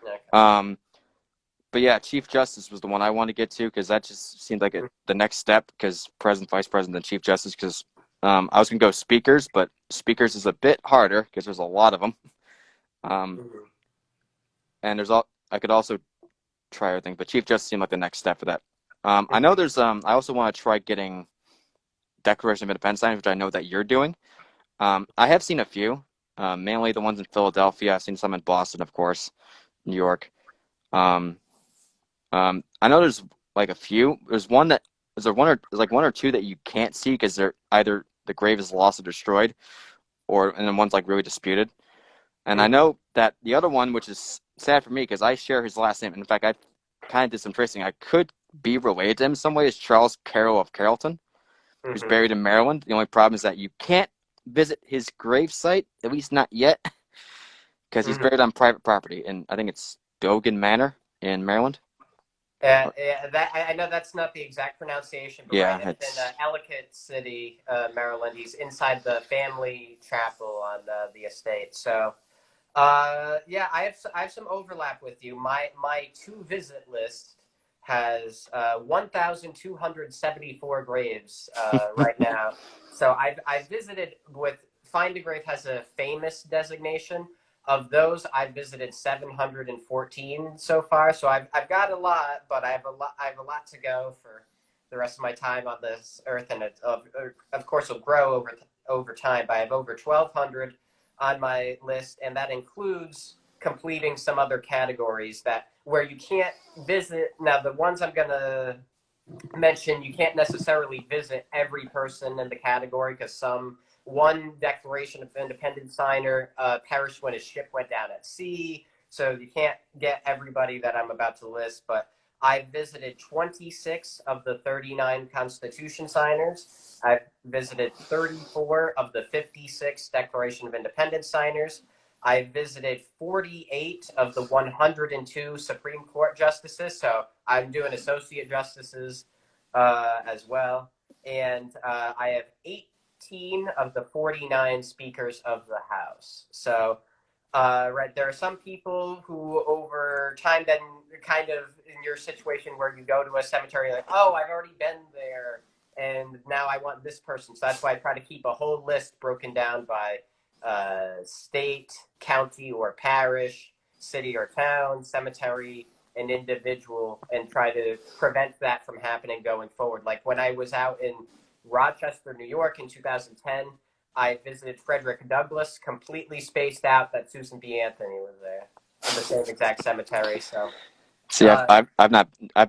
Okay. Um, but yeah, Chief Justice was the one I wanted to get to because that just seemed like the next step. Because President, Vice President, and Chief Justice. Because I was gonna go speakers, but speakers is a bit harder because there's a lot of them. Um, Mhm. and I could also try everything, but Chief Justice seemed like the next step for that. I know Mhm. there's I also want to try getting Declaration of Independence signs, which I know that you're doing. I have seen a few, mainly the ones in Philadelphia. I've seen some in Boston, of course, New York. Um, I know there's like a few. There's one that is there one or there's like one or two that you can't see because they're either the grave is lost or destroyed, or and then one's like really disputed. And I Mhm. know that the other one, which is sad for me because I share his last name. And in fact, I kind of did some tracing. I could be related to him in some way. Is Charles Carroll of Carrollton, who's Mhm. buried in Maryland. The only problem is that you can't visit his gravesite, at least not yet, because he's Mhm. buried on private property, and I think it's Dogan Manor in Maryland. Yeah, that I know that's not the exact pronunciation, but right, Yeah, it's in it's Ellicott City, Maryland. He's inside the family chapel on the estate. So, yeah, I have some overlap with you. My to visit list has 1,274 graves right now. So I've visited with Find a Grave has a famous designation. Of those, I've visited 714 so far. So I've got a lot, but I have a lot to go for the rest of my time on this earth, and of course will grow over time. But I have over 1,200 on my list, and that includes completing some other categories that where you can't visit. Now, the ones I'm gonna mention, you can't necessarily visit every person in the category because one Declaration of Independence signer perished when his ship went down at sea. So you can't get everybody that I'm about to list, but I visited 26 of the 39 Constitution signers. I've visited 34 of the 56 Declaration of Independence signers. I visited 48 of the 102 Supreme Court justices. So I'm doing associate justices as well. And I have 18 of the 49 speakers of the House. So, right, there are some people who over time then kind of in your situation where you go to a cemetery like, oh, I've already been there and now I want this person. So that's why I try to keep a whole list broken down by state, county, or parish, city or town, cemetery, an individual, and try to prevent that from happening going forward. Like when I was out in Rochester, New York in 2010, I visited Frederick Douglass, completely spaced out that Susan B. Anthony was there in the same exact cemetery. So, See, I've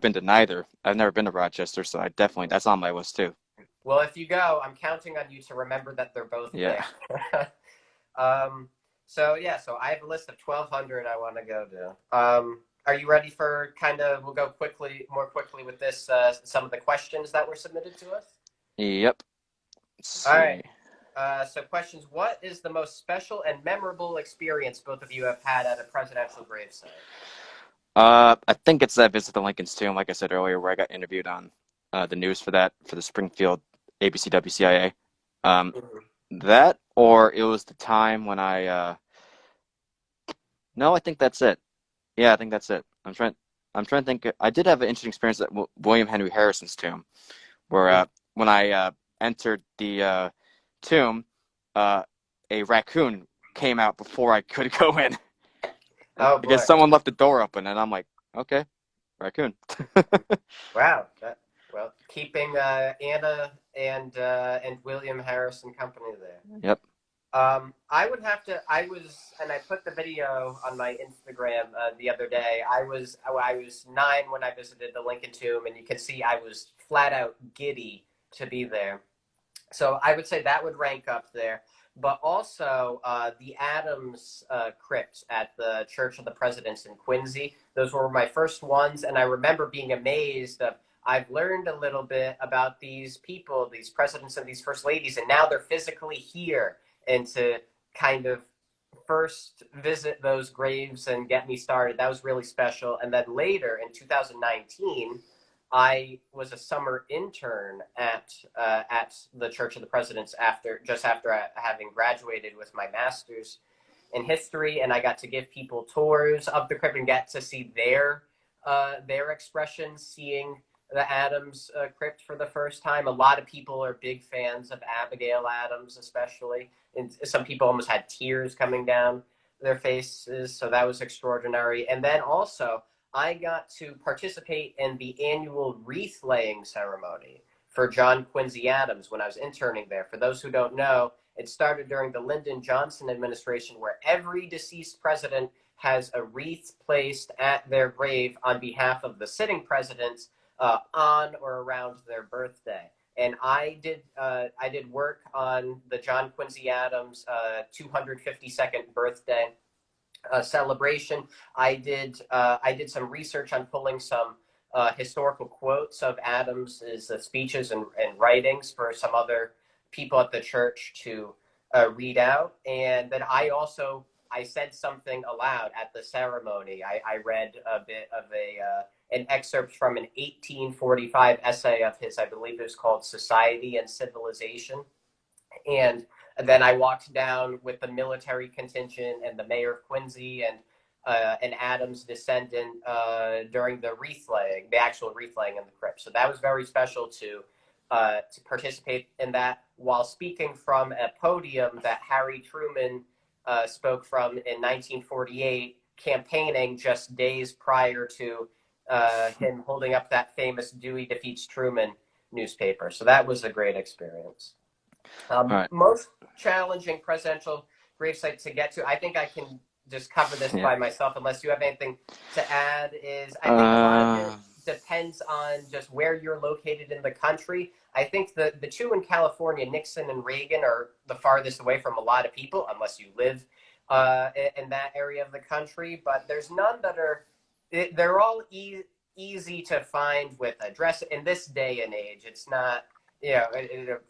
been to neither. I've never been to Rochester, so that's on my list too. Well, if you go, I'm counting on you to remember that they're both there. So I have a list of 1,200 I want to go to. Are you ready for we'll go more quickly with this, some of the questions that were submitted to us? Yep. All right. So questions, what is the most special and memorable experience both of you have had at a presidential gravesite? I think it's that visit to Lincoln's tomb, like I said earlier, where I got interviewed on the news for the Springfield ABC WCIA. That, or it was the time when no, I think that's it. Yeah, I think that's it. I'm trying to think. I did have an interesting experience at William Henry Harrison's tomb, where when I entered the tomb, a raccoon came out before I could go in. Oh, boy. Because someone left the door open, and I'm like, okay, raccoon. Wow. Keeping Anna and William Harrison company there. Yep. I put the video on my Instagram the other day. I was 9 when I visited the Lincoln Tomb, and you can see I was flat out giddy to be there. So I would say that would rank up there. But also the Adams crypt at the Church of the Presidents in Quincy. Those were my first ones, and I remember being amazed of I've learned a little bit about these people, these presidents and these first ladies, and now they're physically here. And to kind of first visit those graves and get me started, that was really special. And then later in 2019, I was a summer intern at the Church of the Presidents after having graduated with my master's in history, and I got to give people tours of the crypt and get to see their expressions, seeing the Adams crypt for the first time. A lot of people are big fans of Abigail Adams, especially, and some people almost had tears coming down their faces. So that was extraordinary. And then also, I got to participate in the annual wreath laying ceremony for John Quincy Adams when I was interning there. For those who don't know, it started during the Lyndon Johnson administration, where every deceased president has a wreath placed at their grave on behalf of the sitting presidents on or around their birthday. And I did work on the John Quincy Adams 252nd birthday celebration. I did some research on pulling some historical quotes of Adams's speeches and writings for some other people at the church to read out. And then I said something aloud at the ceremony. I read a bit of an excerpt from an 1845 essay of his. I believe it was called Society and Civilization. And then I walked down with the military contingent and the mayor of Quincy and an Adams descendant during the actual wreath laying in the crypt. So that was very special to participate in that while speaking from a podium that Harry Truman spoke from in 1948, campaigning just days prior to him holding up that famous Dewey defeats Truman newspaper. So that was a great experience. All right. Most challenging presidential gravesite to get to, I think I can just cover this Yeah. by myself unless you have anything to add, is I think a lot of Uh, it depends on just where you're located in the country. I think the two in California, Nixon and Reagan, are the farthest away from a lot of people, unless you live in that area of the country. But there's none that are, they're all easy to find with address in this day and age. It's not,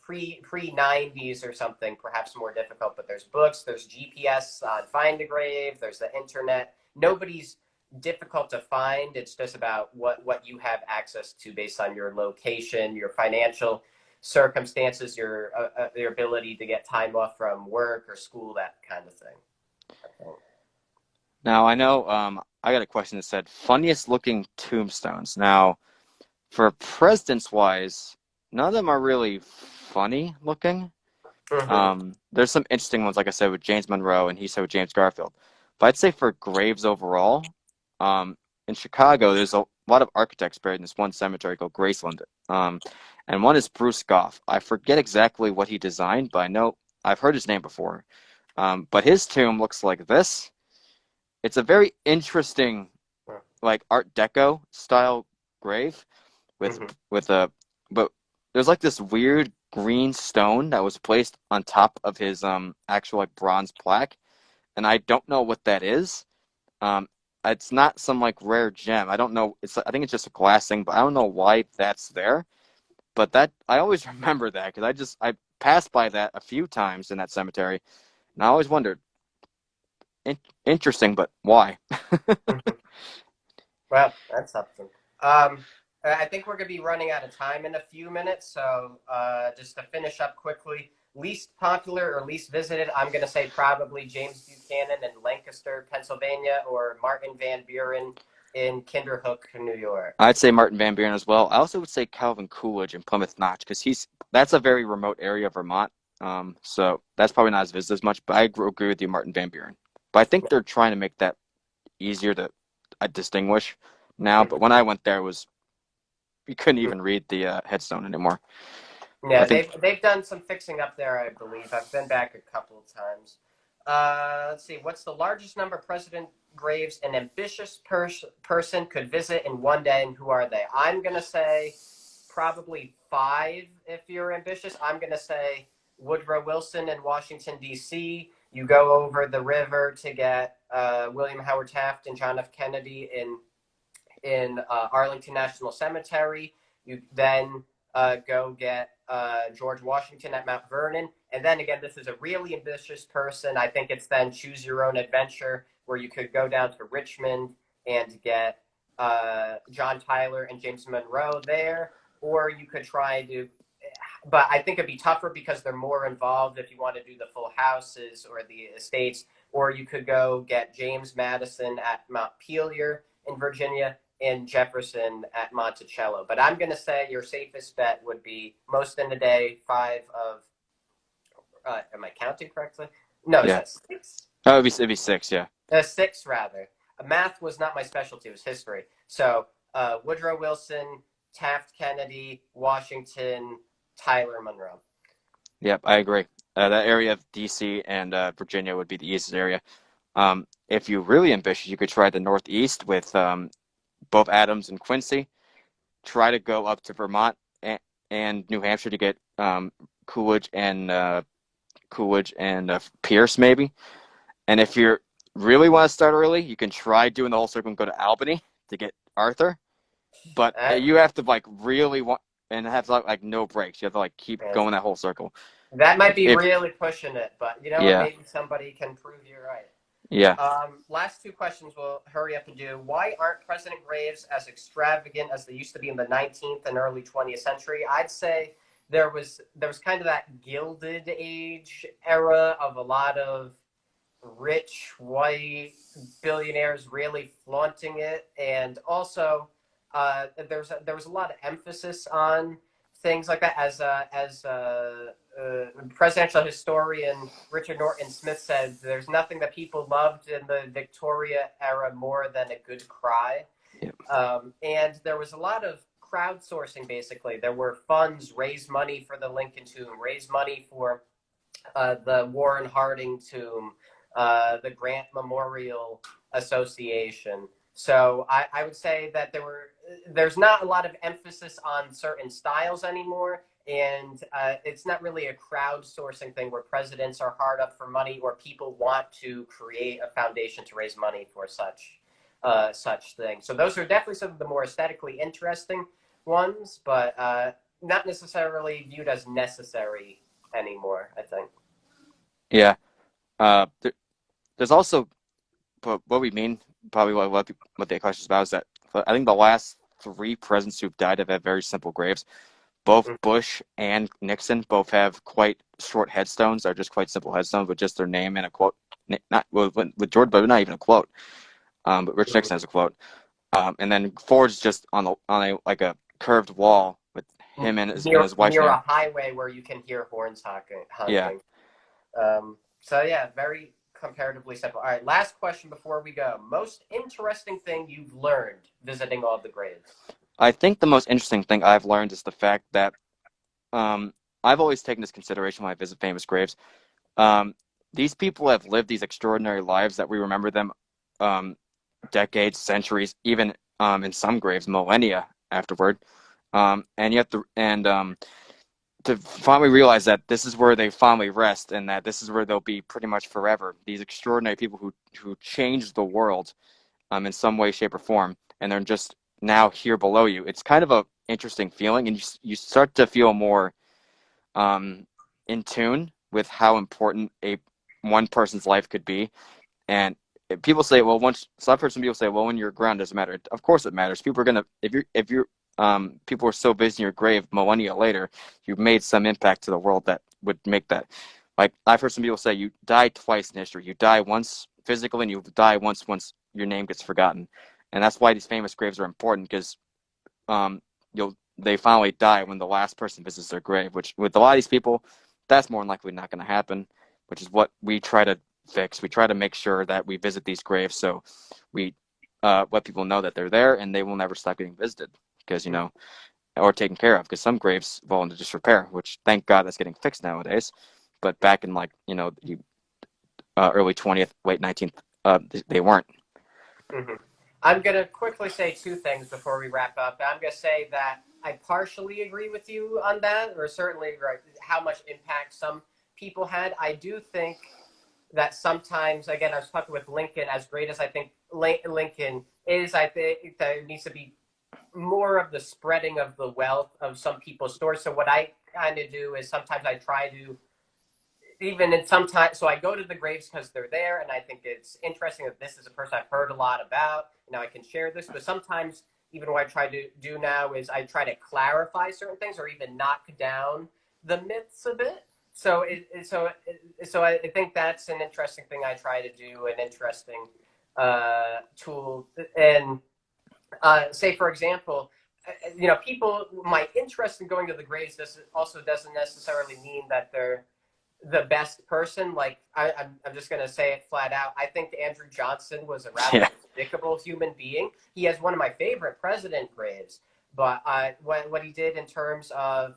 pre 90s or something, perhaps more difficult. But there's books, there's GPS on Find a Grave, there's the internet. Nobody's difficult to find. It's just about what you have access to based on your location, your financial circumstances, your ability to get time off from work or school, that kind of thing. Now I know I got a question that said funniest looking tombstones. Now for presidents wise, none of them are really funny looking. Mm-hmm. There's some interesting ones, like I said, with James Monroe, and he said with James Garfield. But I'd say for graves overall, um, in Chicago, there's a lot of architects buried in this one cemetery called Graceland. And one is Bruce Goff. I forget exactly what he designed, but I know I've heard his name before. But his tomb looks like this. It's a very interesting, like Art Deco style grave with Mm-hmm. with a but there's like this weird green stone that was placed on top of his actual like bronze plaque, and I don't know what that is. Um, it's not some like rare gem. I don't know. I think it's just a glass thing, but I don't know why that's there. But that I always remember that because I passed by that a few times in that cemetery, and I always wondered, interesting, but why? Mm-hmm. Well, that's something. Um, I think we're going to be running out of time in a few minutes. So just to finish up quickly, least popular or least visited, I'm going to say probably James Buchanan in Lancaster, Pennsylvania, or Martin Van Buren in Kinderhook, New York. I'd say Martin Van Buren as well. I also would say Calvin Coolidge in Plymouth Notch because that's a very remote area of Vermont. So that's probably not as visited as much. But I agree with you, Martin Van Buren. But I think they're trying to make that easier to distinguish now. But when I went there, it was you couldn't even read the headstone anymore. But Yeah, I think they've done some fixing up there, I believe. I've been back a couple of times. Let's see. What's the largest number of president graves an ambitious person could visit in one day, and who are they? I'm gonna say probably five if you're ambitious. I'm gonna say Woodrow Wilson in Washington D.C. You go over the river to get William Howard Taft and John F. Kennedy in Arlington National Cemetery. You then go get George Washington at Mount Vernon. And then again, this is a really ambitious person. I think it's then choose your own adventure where you could go down to Richmond and get John Tyler and James Monroe there. Or you could try to, but I think it'd be tougher because they're more involved if you want to do the full houses or the estates. Or you could go get James Madison at Mount Pelier in Virginia and Jefferson at Monticello. But I'm going to say your safest bet would be most in a day, five of, am I counting correctly? No, is yeah, that six? oh, it'd be six. Yeah, Six, rather. Math was not my specialty, it was history. So Woodrow Wilson, Taft Kennedy, Washington, Tyler Monroe. yep, I agree. That area of D.C. and Virginia would be the easiest area. If you're really ambitious, you could try the Northeast with both Adams and Quincy. Try to go up to Vermont and New Hampshire to get Coolidge and Pierce maybe. And if you really want to start early, you can try doing the whole circle and go to Albany to get Arthur. But Uh, you have to like really want and have like no breaks. You have to like keep going that whole circle. that might be If really pushing it, but you know what? yeah, Maybe somebody can prove you're right. yeah. Last two questions we'll hurry up and do. Why aren't president graves as extravagant as they used to be in the 19th and early 20th century? I'd say there was kind of that Gilded Age era of a lot of rich white billionaires really flaunting it, and also there was a lot of emphasis on things like that. As presidential historian Richard Norton Smith said, there's nothing that people loved in the Victoria era more than a good cry. Yeah. And there was a lot of crowdsourcing, basically. There were funds, raise money for the Lincoln tomb, raise money for the Warren Harding tomb, the Grant Memorial Association. So I would say that there's not a lot of emphasis on certain styles anymore, and it's not really a crowdsourcing thing where presidents are hard up for money or people want to create a foundation to raise money for such things. So those are definitely some of the more aesthetically interesting ones, but not necessarily viewed as necessary anymore, I think. Yeah. There's also what we mean, probably what the question is about is that I think the last three presidents who've died have had very simple graves. Both Bush and Nixon both have quite short headstones. They're just quite simple headstones with just their name and a quote. Not with George, but not even a quote. But Rich Nixon has a quote. And then Ford's just on a like a curved wall with him and his wife's near name. a highway where you can hear horns honking. Yeah. So yeah, very comparatively simple. All right, last question before we go. Most interesting thing you've learned visiting all the graves? I think the most interesting thing I've learned is the fact that I've always taken this consideration when I visit famous graves. These people have lived these extraordinary lives that we remember them decades, centuries, even in some graves, millennia afterward. And yet to finally realize that this is where they finally rest and that this is where they'll be pretty much forever. These extraordinary people who changed the world in some way, shape, or form, and they're just now here below you. It's kind of a interesting feeling, and you start to feel more in tune with how important one person's life could be. And people say, well, some people say, well, when you're ground, doesn't matter. Of course it matters. People are gonna if you're people are so busy in your grave millennia later, you've made some impact to the world that would make that. Like I've heard some people say, you die twice in history. You die once physically, and you die once your name gets forgotten. And that's why these famous graves are important, because they finally die when the last person visits their grave. Which with a lot of these people, that's more than likely not going to happen. Which is what we try to fix. We try to make sure that we visit these graves so we let people know that they're there and they will never stop getting visited, because or taken care of, because some graves fall into disrepair, which thank God that's getting fixed nowadays. But back in early 20th, late 19th, they weren't. Mm-hmm. I'm going to quickly say two things before we wrap up. I'm going to say that I partially agree with you on that, or certainly how much impact some people had. I do think that sometimes, again, I was talking with Lincoln, as great as I think Lincoln is, I think there needs to be more of the spreading of the wealth of some people's stories. So what I kind of do is sometimes I try to, even in some time, so I go to the graves because they're there, and I think it's interesting that this is a person I've heard a lot about. Now I can share this, but sometimes even what I try to do now is I try to clarify certain things or even knock down the myths a bit. So I think that's an interesting thing I try to do, an interesting tool. And say, for example, people, my interest in going to the graves doesn't necessarily mean that they're the best person. Like I'm just going to say it flat out. I think Andrew Johnson was a rather despicable human being. He has one of my favorite president graves, but what he did in terms of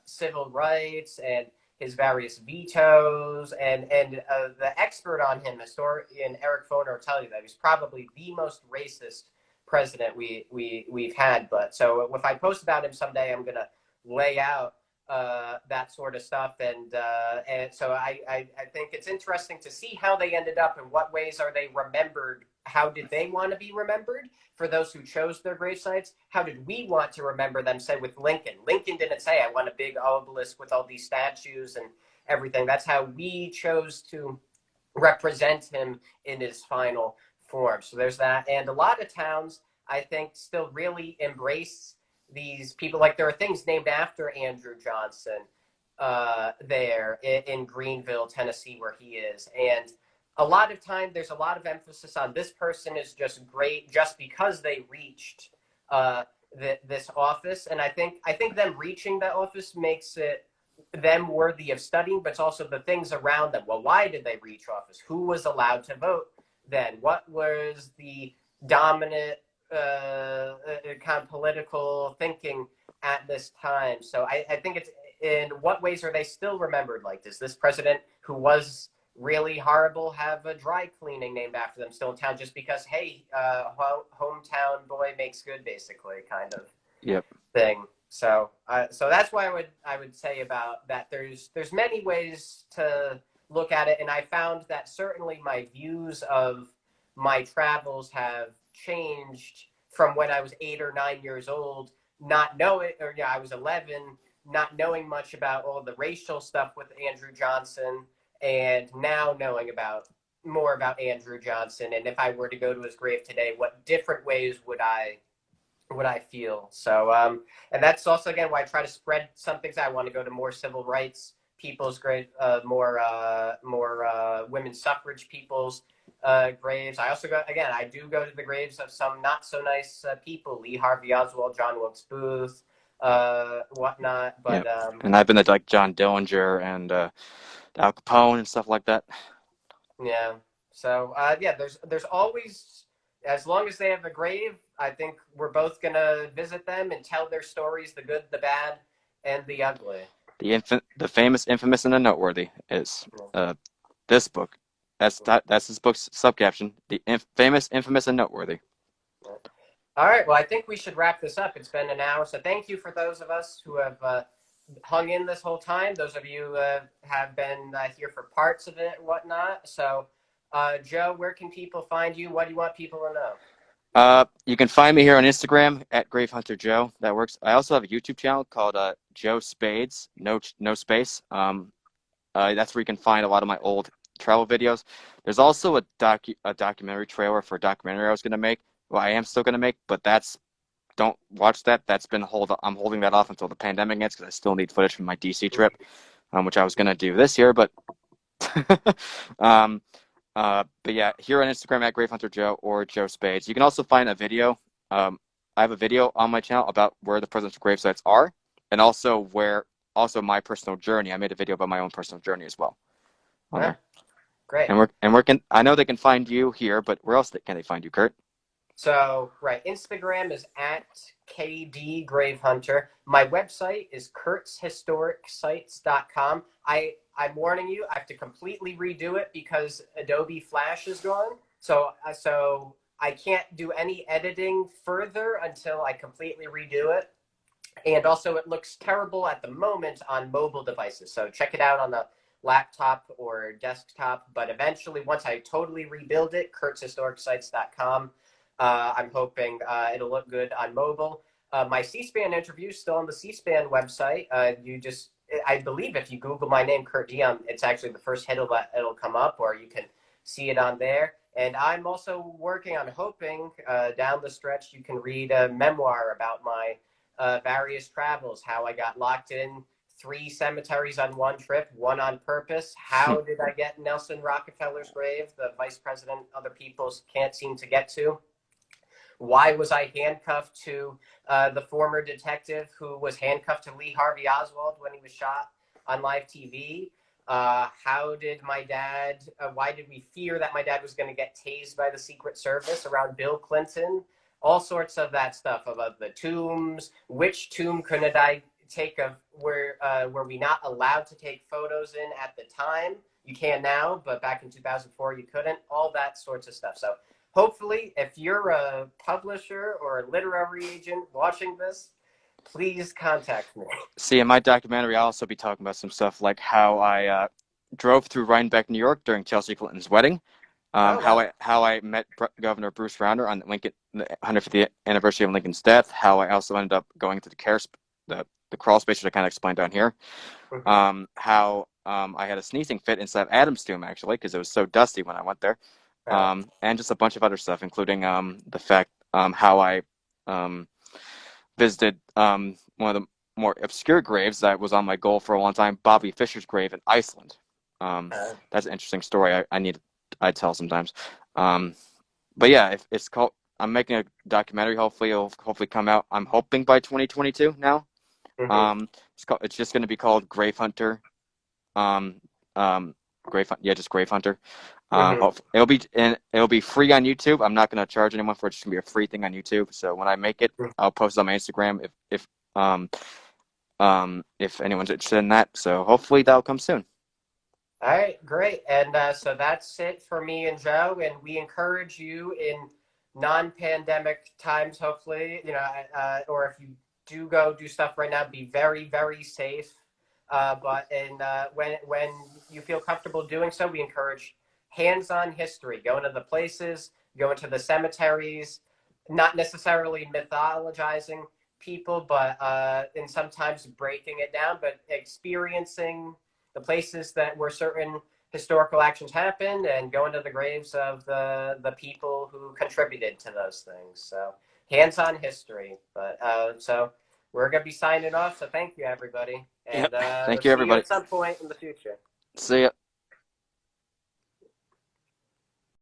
civil rights and his various vetoes, and the expert on him, historian Eric Foner, will tell you that he's probably the most racist president we've had. But so if I post about him someday, I'm gonna lay out that sort of stuff, and so I think it's interesting to see how they ended up and what ways are they remembered. How did they want to be remembered? For those who chose their grave sites, how did we want to remember them? Say with Lincoln. Lincoln didn't say, I want a big obelisk with all these statues and everything. That's how we chose to represent him in his final form. So there's that. And a lot of towns, I think, still really embrace these people. Like there are things named after Andrew Johnson there in Greenville, Tennessee, where he is. And a lot of time, there's a lot of emphasis on this person is just great just because they reached this office. And I think them reaching that office makes it them worthy of studying, but it's also the things around them. Well, why did they reach office? Who was allowed to vote then? What was the dominant kind of political thinking at this time. So I think it's, in what ways are they still remembered like this? This president who was really horrible have a dry cleaning named after them still in town just because, hey, hometown boy makes good, basically, kind of Yep. thing. So that's why I would say about that. There's many ways to look at it, and I found that certainly my views of my travels have changed from when I was 8 or 9 years old, not knowing, or yeah, I was 11, not knowing much about all the racial stuff with Andrew Johnson, and now knowing about more about Andrew Johnson. And if I were to go to his grave today, what different ways would I feel? So, and that's also again why I try to spread some things. I want to go to more civil rights people's grave, more women's suffrage people's graves. I also go again. I do go to the graves of some not so nice people: Lee Harvey Oswald, John Wilkes Booth, whatnot. Yep. But And I've been to like John Dillinger and Al Capone and stuff like that. yeah. So yeah, there's always, as long as they have a grave, I think we're both gonna visit them and tell their stories, the good, the bad, and the ugly. The famous, infamous, and the noteworthy is this book. That's his book's subcaption. The famous, infamous, and noteworthy. All right. Well, I think we should wrap this up. It's been an hour, so thank you for those of us who have hung in this whole time. Those of you have been here for parts of it and whatnot. So, Joe, where can people find you? What do you want people to know? You can find me here on Instagram at Gravehunter Joe. That works. I also have a YouTube channel called Joe Spades, no space. That's where you can find a lot of my old travel videos. There's also a documentary trailer for a documentary I was gonna make. Well, I am still gonna make, but don't watch that. I'm holding that off until the pandemic ends because I still need footage from my DC trip, which I was gonna do this year, but but yeah, here on Instagram at Gravehunter Joe or Joe Spades. You can also find a video. I have a video on my channel about where the presidential gravesites are, and also my personal journey. I made a video about my own personal journey as well on Yeah, there. great. I know they can find you here, but where else can they find you, Kurt? So, right, Instagram is at KD Gravehunter. My website is kurtzhistoricsite.com. I'm warning you, I have to completely redo it because Adobe Flash is gone. So I can't do any editing further until I completely redo it. And also, it looks terrible at the moment on mobile devices. So check it out on the laptop or desktop. But eventually, once I totally rebuild it, kurtzhistoricsite.com. I'm hoping it'll look good on mobile. My C-SPAN interview is still on the C-SPAN website. I believe if you Google my name, Kurt Deion, it's actually the first hit it'll come up, or you can see it on there. And I'm also working on hoping down the stretch you can read a memoir about my various travels, how I got locked in 3 cemeteries on one trip, one on purpose. How did I get Nelson Rockefeller's grave, the vice president other people can't seem to get to? Why was I handcuffed to the former detective who was handcuffed to Lee Harvey Oswald when he was shot on live TV? How did my dad, why did we fear that my dad was going to get tased by the Secret Service around Bill Clinton? All sorts of that stuff about the tombs. Which tomb couldn't I take were we not allowed to take photos in at the time? You can now, but back in 2004 you couldn't. All that sorts of stuff. So hopefully, if you're a publisher or a literary agent watching this, please contact me. See, in my documentary, I'll also be talking about some stuff like how I drove through Rhinebeck, New York during Chelsea Clinton's wedding. Oh, wow. How I met Governor Bruce Rauner on the 150th anniversary of Lincoln's death. How I also ended up going to the crawl space, which I kind of explained down here. How I had a sneezing fit inside Adam's tomb actually because it was so dusty when I went there. And just a bunch of other stuff, including the fact how I visited one of the more obscure graves that was on my goal for a long time, Bobby Fischer's grave in Iceland. That's an interesting story. I tell sometimes. But yeah, it's called. I'm making a documentary. Hopefully, it'll come out. I'm hoping by 2022 now. It's just going to be called Grave Hunter. Just Grave Hunter. Hmm. It'll be free on YouTube. I'm not gonna charge anyone for it. It's just gonna be a free thing on YouTube. So when I make it, I'll post it on my Instagram um if anyone's interested in that. So hopefully that'll come soon. All right, great. And so that's it for me and Joe. And we encourage you in non-pandemic times, hopefully, or if you do go do stuff right now, be very, very safe. When you feel comfortable doing so, we encourage hands-on history, going to the places, going to the cemeteries, not necessarily mythologizing people, but and sometimes breaking it down, but experiencing the places that where certain historical actions happened and going to the graves of the people who contributed to those things. So hands-on history. But so we're gonna be signing off. So thank you everybody, and Yep. Thank you, see you everybody. at some point in the future. See ya.